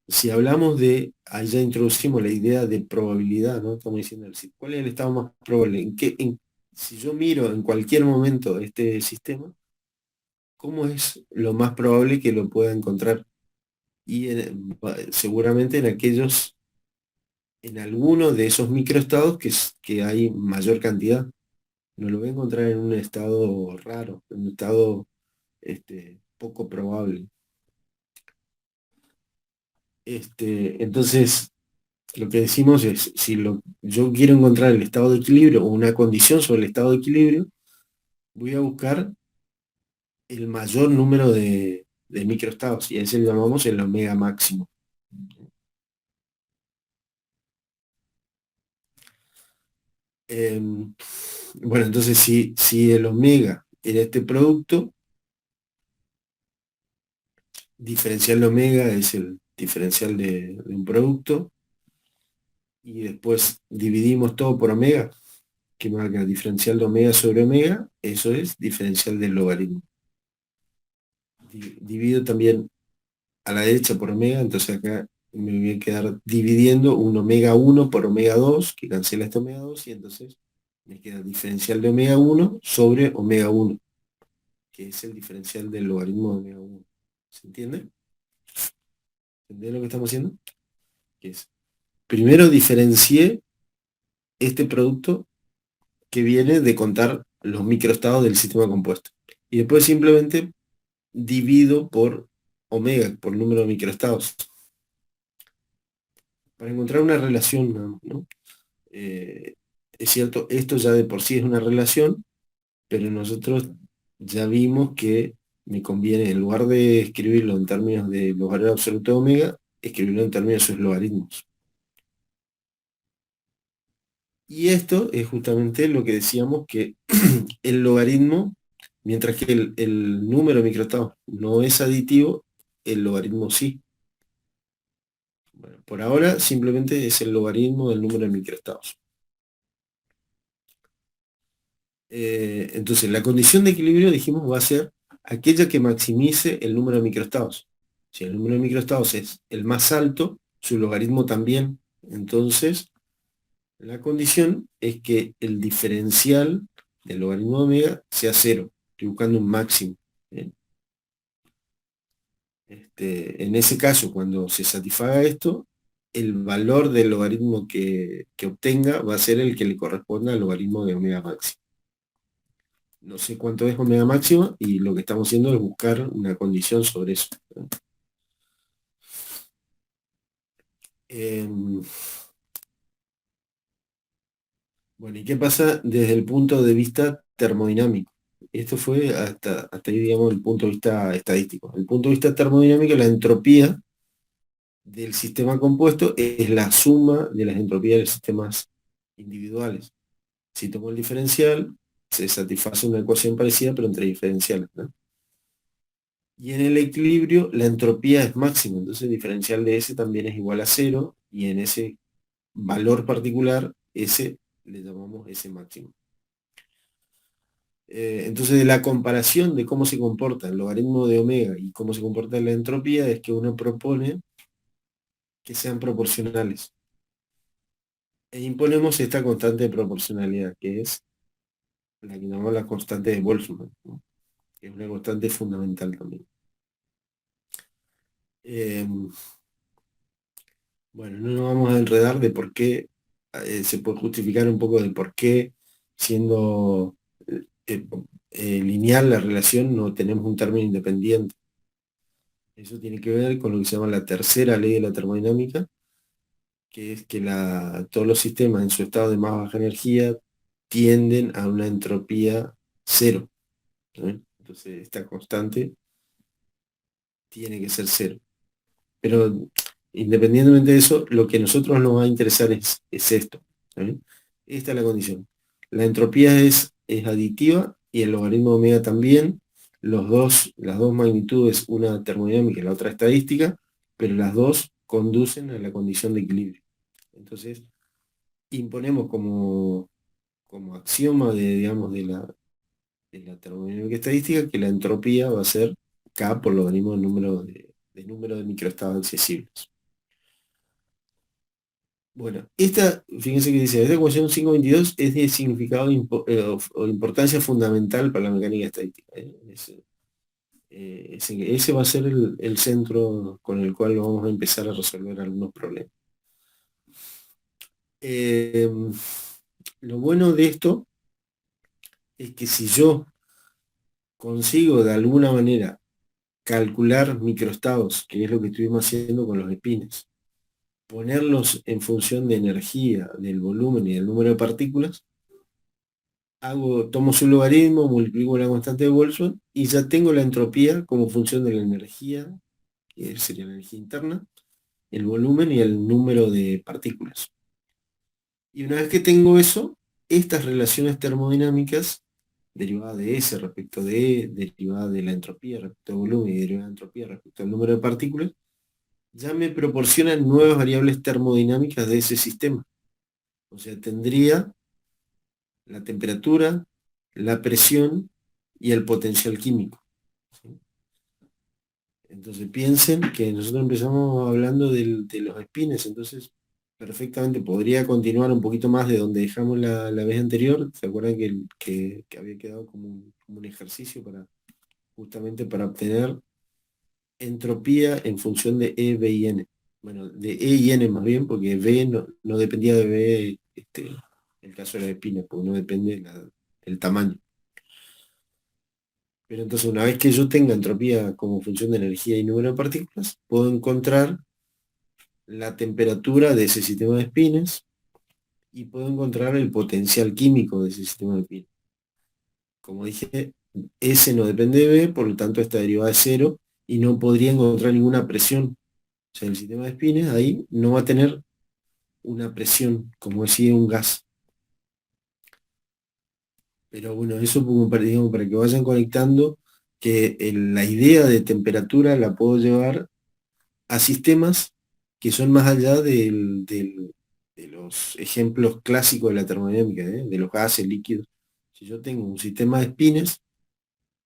Speaker 1: si hablamos ahí ya introducimos la idea de probabilidad, ¿no? Estamos diciendo, ¿cuál es el estado más probable? Si yo miro en cualquier momento este sistema, ¿cómo es lo más probable que lo pueda encontrar? Y seguramente en alguno de esos microestados que hay mayor cantidad. No lo voy a encontrar en un estado raro, en un estado poco probable. Entonces, lo que decimos es, si yo quiero encontrar el estado de equilibrio o una condición sobre el estado de equilibrio, voy a buscar el mayor número de microestados, y a ese le llamamos el omega máximo. Bueno, entonces si el omega era este producto, diferencial de omega es el diferencial de un producto, y después dividimos todo por omega, que marca diferencial de omega sobre omega, eso es diferencial del logaritmo. Divido también a la derecha por omega, entonces acá me voy a quedar dividiendo un omega 1 por omega 2, que cancela este omega 2, y entonces me queda diferencial de omega 1 sobre omega 1, que es el diferencial del logaritmo de omega 1. ¿Se entiende? ¿Entendés lo que estamos haciendo? Que es, primero diferencié este producto que viene de contar los microestados del sistema compuesto. Y después simplemente divido por omega, por número de microestados, para encontrar una relación, ¿no? Es cierto, esto ya de por sí es una relación, pero nosotros ya vimos que me conviene, en lugar de escribirlo en términos de los valores absolutos de omega, escribirlo en términos de sus logaritmos. Y esto es justamente lo que decíamos, que el logaritmo, mientras que el número de microestados no es aditivo, el logaritmo sí. Bueno, por ahora simplemente es el logaritmo del número de microestados. Entonces, la condición de equilibrio, dijimos, va a ser aquella que maximice el número de microestados. Si el número de microestados es el más alto, su logaritmo también. Entonces, la condición es que el diferencial del logaritmo de omega sea cero. Estoy buscando un máximo. ¿Bien? En ese caso, cuando se satisfaga esto, el valor del logaritmo que obtenga va a ser el que le corresponda al logaritmo de omega máxima. No sé cuánto es omega máxima y lo que estamos haciendo es buscar una condición sobre eso. Em, bueno, ¿y qué pasa desde el punto de vista termodinámico? Esto fue hasta ahí, digamos, el punto de vista estadístico. El punto de vista termodinámico, la entropía del sistema compuesto es la suma de las entropías de los sistemas individuales. Si tomo el diferencial, se satisface una ecuación parecida, pero entre diferenciales, ¿no? Y en el equilibrio, la entropía es máxima, entonces el diferencial de S también es igual a cero, y en ese valor particular, S le llamamos S máximo. Entonces, de la comparación de cómo se comporta el logaritmo de omega y cómo se comporta la entropía, es que uno propone que sean proporcionales. E imponemos esta constante de proporcionalidad, que es la que llamamos la constante de Boltzmann, ¿no? Que es una constante fundamental también. Eh, bueno, no nos vamos a enredar de por qué, se puede justificar un poco de por qué, siendo eh, lineal la relación, no tenemos un término independiente. Eso tiene que ver con lo que se llama la tercera ley de la termodinámica, que es que todos los sistemas en su estado de más baja energía tienden a una entropía cero, ¿no? Entonces, esta constante tiene que ser cero. Pero independientemente de eso, lo que a nosotros nos va a interesar es esto, ¿sí? Esta es la condición. La entropía es aditiva y el logaritmo de omega también. Las dos magnitudes, una termodinámica y la otra estadística, pero las dos conducen a la condición de equilibrio. Entonces, imponemos como axioma digamos, de la termodinámica estadística que la entropía va a ser K por logaritmo del número de microestados accesibles. Bueno, fíjense que dice, esta ecuación 522 es de significado o importancia fundamental para la mecánica estadística. Ese va a ser el centro con el cual vamos a empezar a resolver algunos problemas. Eh, lo bueno de esto es que si yo consigo de alguna manera calcular microestados, que es lo que estuvimos haciendo con los espines, ponerlos en función de energía, del volumen y del número de partículas, tomo su logaritmo, multiplico la constante de Boltzmann y ya tengo la entropía como función de la energía, que sería la energía interna, el volumen y el número de partículas. Y una vez que tengo eso, estas relaciones termodinámicas, derivadas de S respecto de E, derivada de la entropía respecto al volumen y derivada de la entropía respecto al número de partículas, ya me proporcionan nuevas variables termodinámicas de ese sistema. O sea, tendría la temperatura, la presión y el potencial químico, ¿sí? Entonces piensen que nosotros empezamos hablando de los espines, entonces perfectamente podría continuar un poquito más de donde dejamos la vez anterior. ¿Se acuerdan que había quedado como un ejercicio justamente para obtener entropía en función de E, B y N? Bueno, de E y N más bien, porque B no dependía de B, el caso de las espinas, porque no depende del tamaño. Pero entonces una vez que yo tenga entropía como función de energía y número de partículas, puedo encontrar la temperatura de ese sistema de espines y puedo encontrar el potencial químico de ese sistema de espines. Como dije, S no depende de B, por lo tanto esta derivada es cero y no podría encontrar ninguna presión. O sea, el sistema de espines ahí no va a tener una presión como decía un gas. Pero bueno, eso como digamos, para que vayan conectando que la idea de temperatura la puedo llevar a sistemas que son más allá de los ejemplos clásicos de la termodinámica, ¿eh? De los gases, líquidos. Si yo tengo un sistema de espines,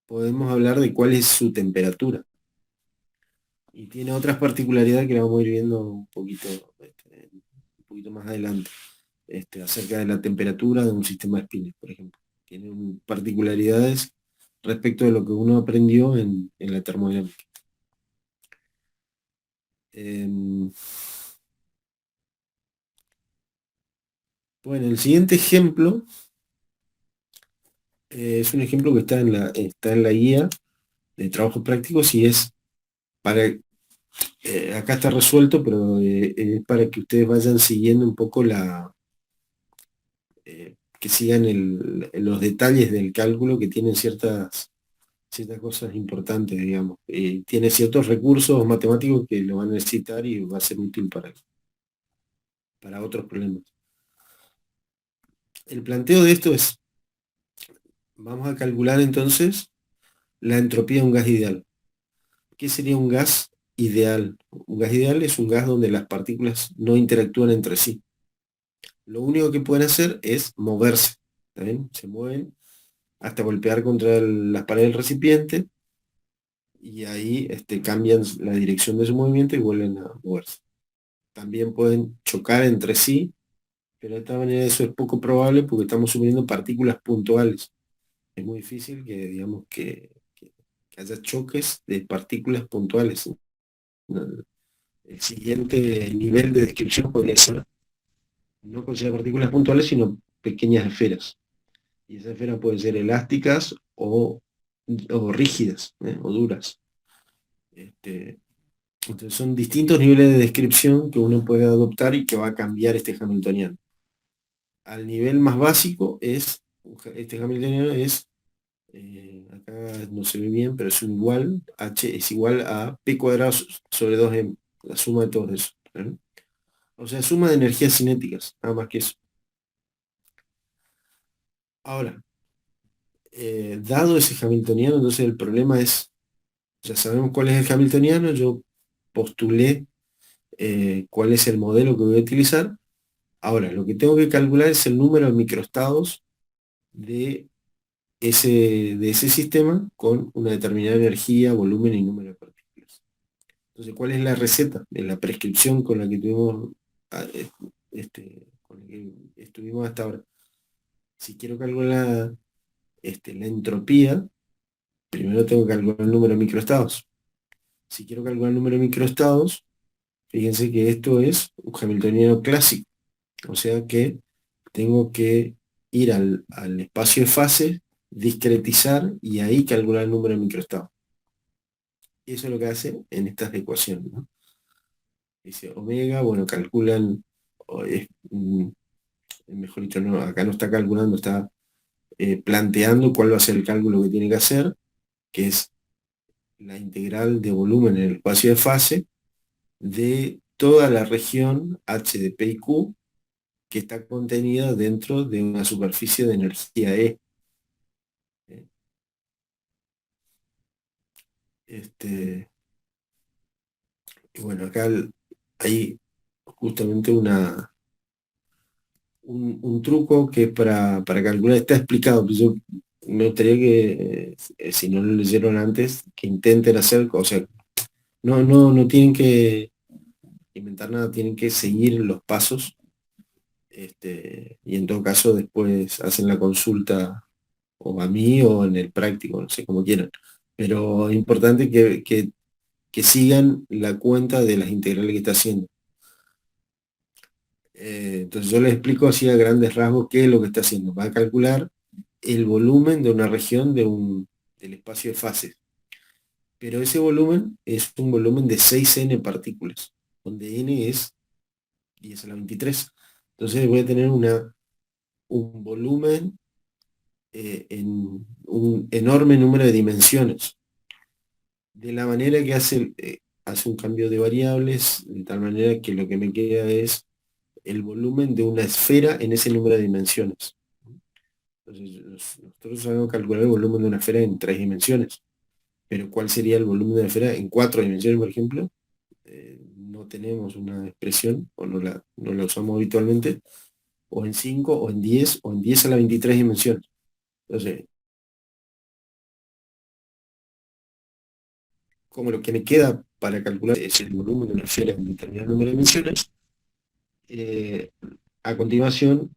Speaker 1: podemos hablar de cuál es su temperatura. Y tiene otras particularidades que la vamos a ir viendo un poquito más adelante, acerca de la temperatura de un sistema de espines, por ejemplo. Tiene particularidades respecto de lo que uno aprendió en la termodinámica. Em, bueno, el siguiente ejemplo es un ejemplo que está en la guía de trabajos prácticos y es para, acá está resuelto, pero es para que ustedes vayan siguiendo un poco que sigan los detalles del cálculo que tienen ciertas cosas importantes, digamos. Tiene ciertos recursos matemáticos que lo van a necesitar y va a ser útil para otros problemas. El planteo de esto es, vamos a calcular entonces la entropía de un gas ideal. ¿Qué sería un gas ideal? Un gas ideal es un gas donde las partículas no interactúan entre sí. Lo único que pueden hacer es moverse. ¿Está bien? Se mueven hasta golpear contra las paredes del recipiente y ahí cambian la dirección de su movimiento y vuelven a moverse. También pueden chocar entre sí, pero de esta manera eso es poco probable porque estamos suponiendo partículas puntuales. Es muy difícil que, digamos, que haya choques de partículas puntuales. No, el siguiente nivel de descripción podría ser no considerar partículas puntuales, sino pequeñas esferas. Y esas esferas pueden ser elásticas o rígidas, o duras. Entonces son distintos niveles de descripción que uno puede adoptar y que va a cambiar este hamiltoniano. Al nivel más básico este hamiltoniano es, acá no se ve bien, pero es un igual, h es igual a p cuadrado sobre 2m, la suma de todos eso. O sea, suma de energías cinéticas, nada más que eso. Ahora, dado ese hamiltoniano, entonces el problema es, ya sabemos cuál es el hamiltoniano, yo postulé cuál es el modelo que voy a utilizar. Ahora, lo que tengo que calcular es el número de microestados de ese sistema con una determinada energía, volumen y número de partículas. Entonces, ¿cuál es la receta? En la prescripción con la que tuvimos, con la que estuvimos hasta ahora. Si quiero calcular la entropía, primero tengo que calcular el número de microestados. Si quiero calcular el número de microestados, fíjense que esto es un hamiltoniano clásico. O sea que tengo que ir al espacio de fase, discretizar y ahí calcular el número de microestados. Eso es lo que hace en estas ecuaciones, ¿no? Dice omega, bueno, calculan, mejor dicho, no, acá no está calculando, está planteando cuál va a ser el cálculo que tiene que hacer, que es la integral de volumen en el espacio de fase de toda la región H de P y Q que está contenida dentro de una superficie de energía E. Este, y bueno, acá hay justamente un truco que para calcular, está explicado, pero yo me gustaría que, si no lo leyeron antes, que intenten hacer, o sea, no tienen que inventar nada, tienen que seguir los pasos, y en todo caso después hacen la consulta o a mí o en el práctico, no sé, como quieran. Pero es importante que sigan la cuenta de las integrales que está haciendo. Entonces yo les explico así a grandes rasgos qué es lo que está haciendo. Va a calcular el volumen de una región del espacio de fases. Pero ese volumen es un volumen de 6n partículas, donde n es 10 a la 23. Entonces voy a tener un volumen en un enorme número de dimensiones. De la manera que hace un cambio de variables, de tal manera que lo que me queda es el volumen de una esfera en ese número de dimensiones. Entonces, nosotros sabemos calcular el volumen de una esfera en 3 dimensiones, pero ¿cuál sería el volumen de una esfera en 4 dimensiones, por ejemplo? No tenemos una expresión, o no la usamos habitualmente, o en 5 o en 10 o en 10 a la 23 dimensiones. Entonces, como lo que me queda para calcular es el volumen de una esfera en determinado número de dimensiones, eh, a continuación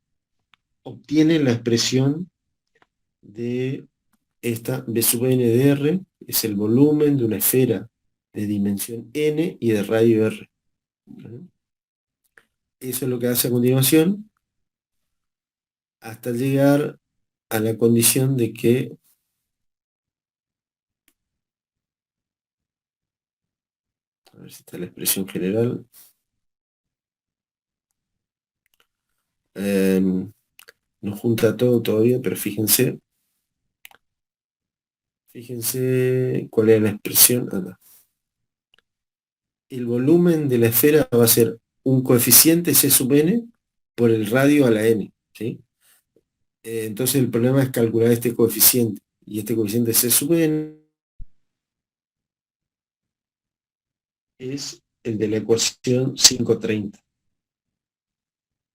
Speaker 1: obtiene la expresión de esta B sub n de R, es el volumen de una esfera de dimensión n y de radio r. Eso es lo que hace a continuación, hasta llegar a la condición de que a ver si está la expresión general. No junta todo todavía, pero fíjense cuál es la expresión acá. El volumen de la esfera va a ser un coeficiente C sub n por el radio a la n, ¿sí? Entonces el problema es calcular este coeficiente, y este coeficiente C sub n es el de la ecuación 530.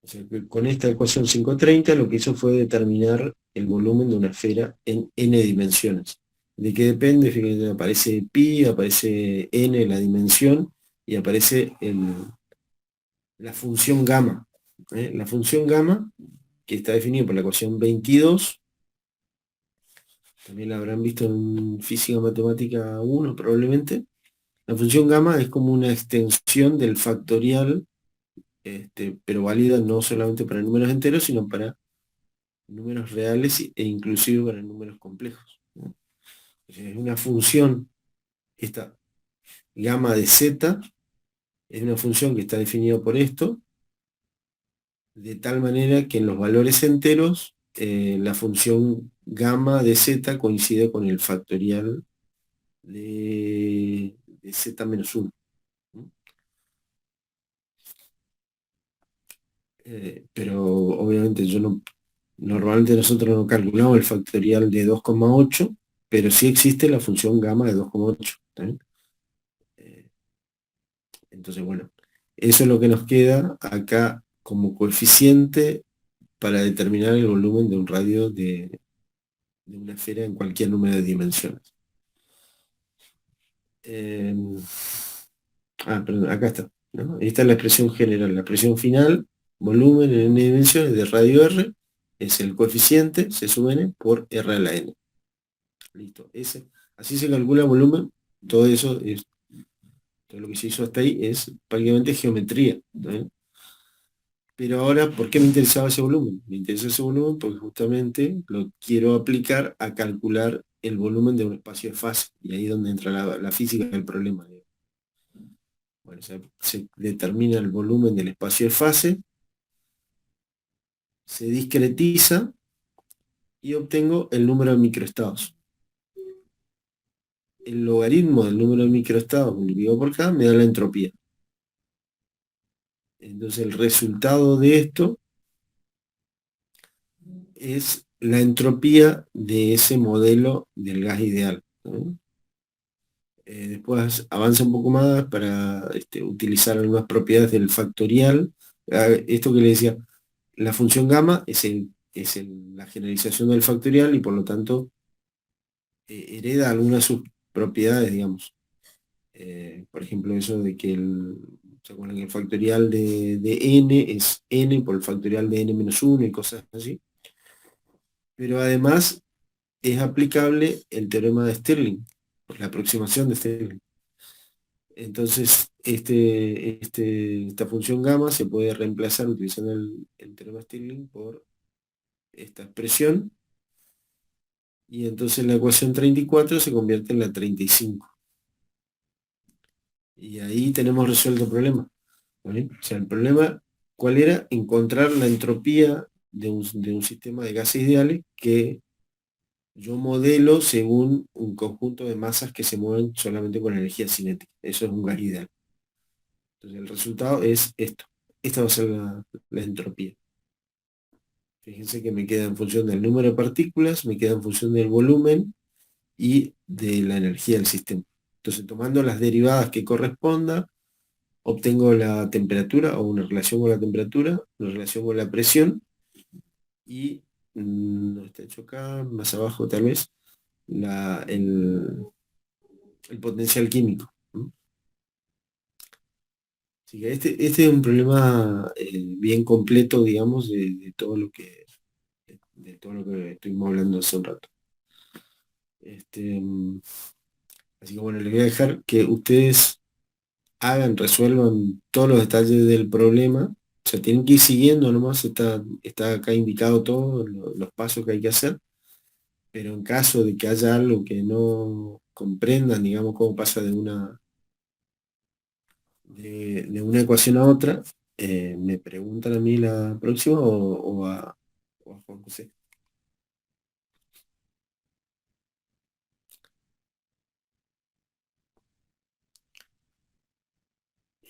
Speaker 1: O sea, que con esta ecuación 530 lo que hizo fue determinar el volumen de una esfera en n dimensiones. ¿De qué depende? Fíjense, aparece pi, aparece n la dimensión, y aparece la función gamma. La función gamma, que está definida por la ecuación 22, también la habrán visto en física matemática 1 probablemente. La función gamma es como una extensión del factorial, pero válida no solamente para números enteros, sino para números reales e inclusive para números complejos, ¿no? O sea, es una función, esta gamma de z, es una función que está definida por esto, de tal manera que en los valores enteros, la función gamma de z coincide con el factorial de z menos 1. Pero obviamente normalmente nosotros no calculamos el factorial de 2,8, pero sí existe la función gamma de 2,8. Entonces, bueno, eso es lo que nos queda acá como coeficiente para determinar el volumen de un radio de una esfera en cualquier número de dimensiones. Eh, perdón, acá está, ¿no? Esta es la expresión general. La expresión final, volumen en n dimensiones de radio r, es el coeficiente C sub n por r a la n. Listo. Así se calcula el volumen. Todo eso es, todo lo que se hizo hasta ahí es prácticamente geometría, ¿no? Pero ahora, ¿por qué me interesaba ese volumen? Me interesa ese volumen porque justamente lo quiero aplicar a calcular el volumen de un espacio de fase. Y ahí es donde entra la física del problema. Bueno, se determina el volumen del espacio de fase, se discretiza y obtengo el número de microestados. El logaritmo del número de microestados multiplicado por K me da la entropía. Entonces el resultado de esto es la entropía de ese modelo del gas ideal, ¿no? Después avanza un poco más para utilizar algunas propiedades del factorial. Esto que le decía, la función gamma la generalización del factorial, y por lo tanto hereda algunas de sus propiedades, digamos. Por ejemplo, eso de que ¿se acuerdan que el factorial de n es n por el factorial de n-1 y cosas así? Pero además es aplicable el teorema de Stirling, por la aproximación de Stirling. Entonces, esta función gamma se puede reemplazar utilizando el teorema de Stirling por esta expresión, y entonces la ecuación 34 se convierte en la 35. Y ahí tenemos resuelto el problema, ¿vale? O sea, el problema, ¿cuál era? Encontrar la entropía de un sistema de gases ideales que yo modelo según un conjunto de masas que se mueven solamente con energía cinética. Eso es un gas ideal. Entonces el resultado es esto. Esta va a ser la entropía. Fíjense que me queda en función del número de partículas, me queda en función del volumen y de la energía del sistema. Entonces, tomando las derivadas que corresponda, obtengo la temperatura, o una relación con la temperatura, una relación con la presión, y no está hecho acá, más abajo tal vez, el potencial químico. Así que este es un problema bien completo, digamos, de todo lo que estuvimos hablando hace un rato. Así que bueno, les voy a dejar que ustedes resuelvan todos los detalles del problema. O sea, tienen que ir siguiendo nomás, está acá indicado todos los pasos que hay que hacer, pero en caso de que haya algo que no comprendan, digamos, cómo pasa de una ecuación a otra, me preguntan a mí la próxima o a Juan José.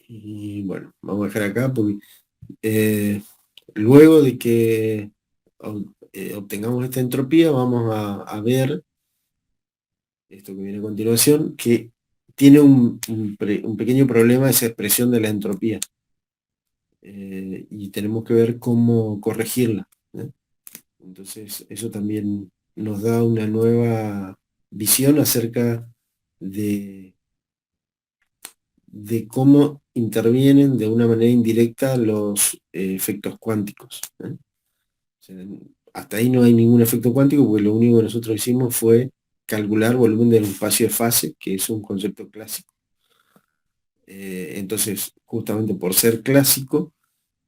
Speaker 1: Y bueno, vamos a dejar acá porque eh, luego de que obtengamos esta entropía, vamos a ver esto que viene a continuación, que tiene un pequeño problema esa expresión de la entropía. Y tenemos que ver cómo corregirla, ¿eh? Entonces, eso también nos da una nueva visión acerca de, de cómo intervienen de una manera indirecta los efectos cuánticos, ¿eh? O sea, hasta ahí no hay ningún efecto cuántico porque lo único que nosotros hicimos fue calcular volumen del espacio de fase, que es un concepto clásico. Entonces, justamente por ser clásico,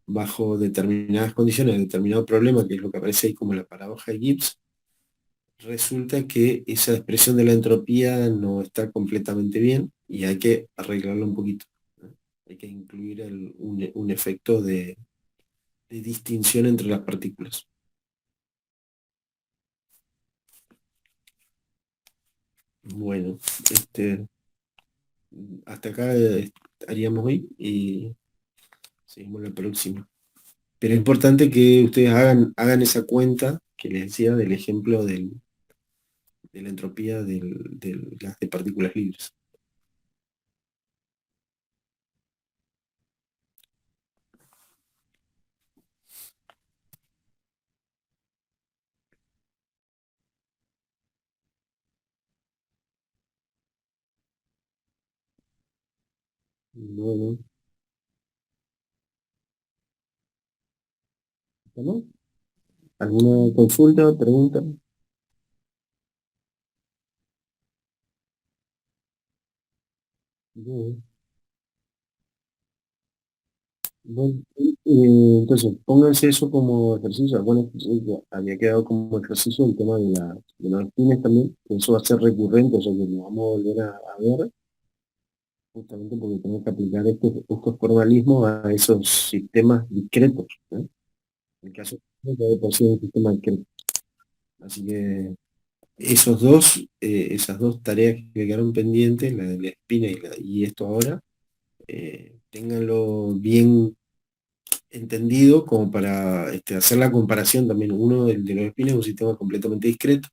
Speaker 1: bajo determinadas condiciones, determinado problema, que es lo que aparece ahí como la paradoja de Gibbs, resulta que esa expresión de la entropía no está completamente bien y hay que arreglarlo un poquito, ¿no? Hay que incluir un efecto de distinción entre las partículas. Bueno, hasta acá estaríamos hoy y seguimos la próxima. Pero es importante que ustedes hagan esa cuenta que les decía del ejemplo de la entropía del gas de partículas libres. Bueno, ¿no? ¿Alguna consulta, pregunta? Bueno, bueno, entonces, pónganse eso como ejercicio. Bueno, había quedado como ejercicio el tema de los espines también, que eso va a ser recurrente, o sea que lo vamos a volver a ver, justamente porque tenemos que aplicar estos formalismos a esos sistemas discretos, ¿eh? En el caso de que haya por sí un sistema discreto. Así que esas dos tareas que quedaron pendientes, la de la espina y esto ahora, ténganlo bien entendido como para hacer la comparación también. Uno, el de los espinas, es un sistema completamente discreto,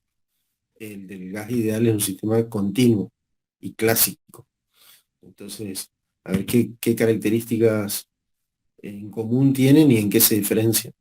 Speaker 1: el del gas ideal es un sistema continuo y clásico. Entonces, a ver qué características en común tienen y en qué se diferencian.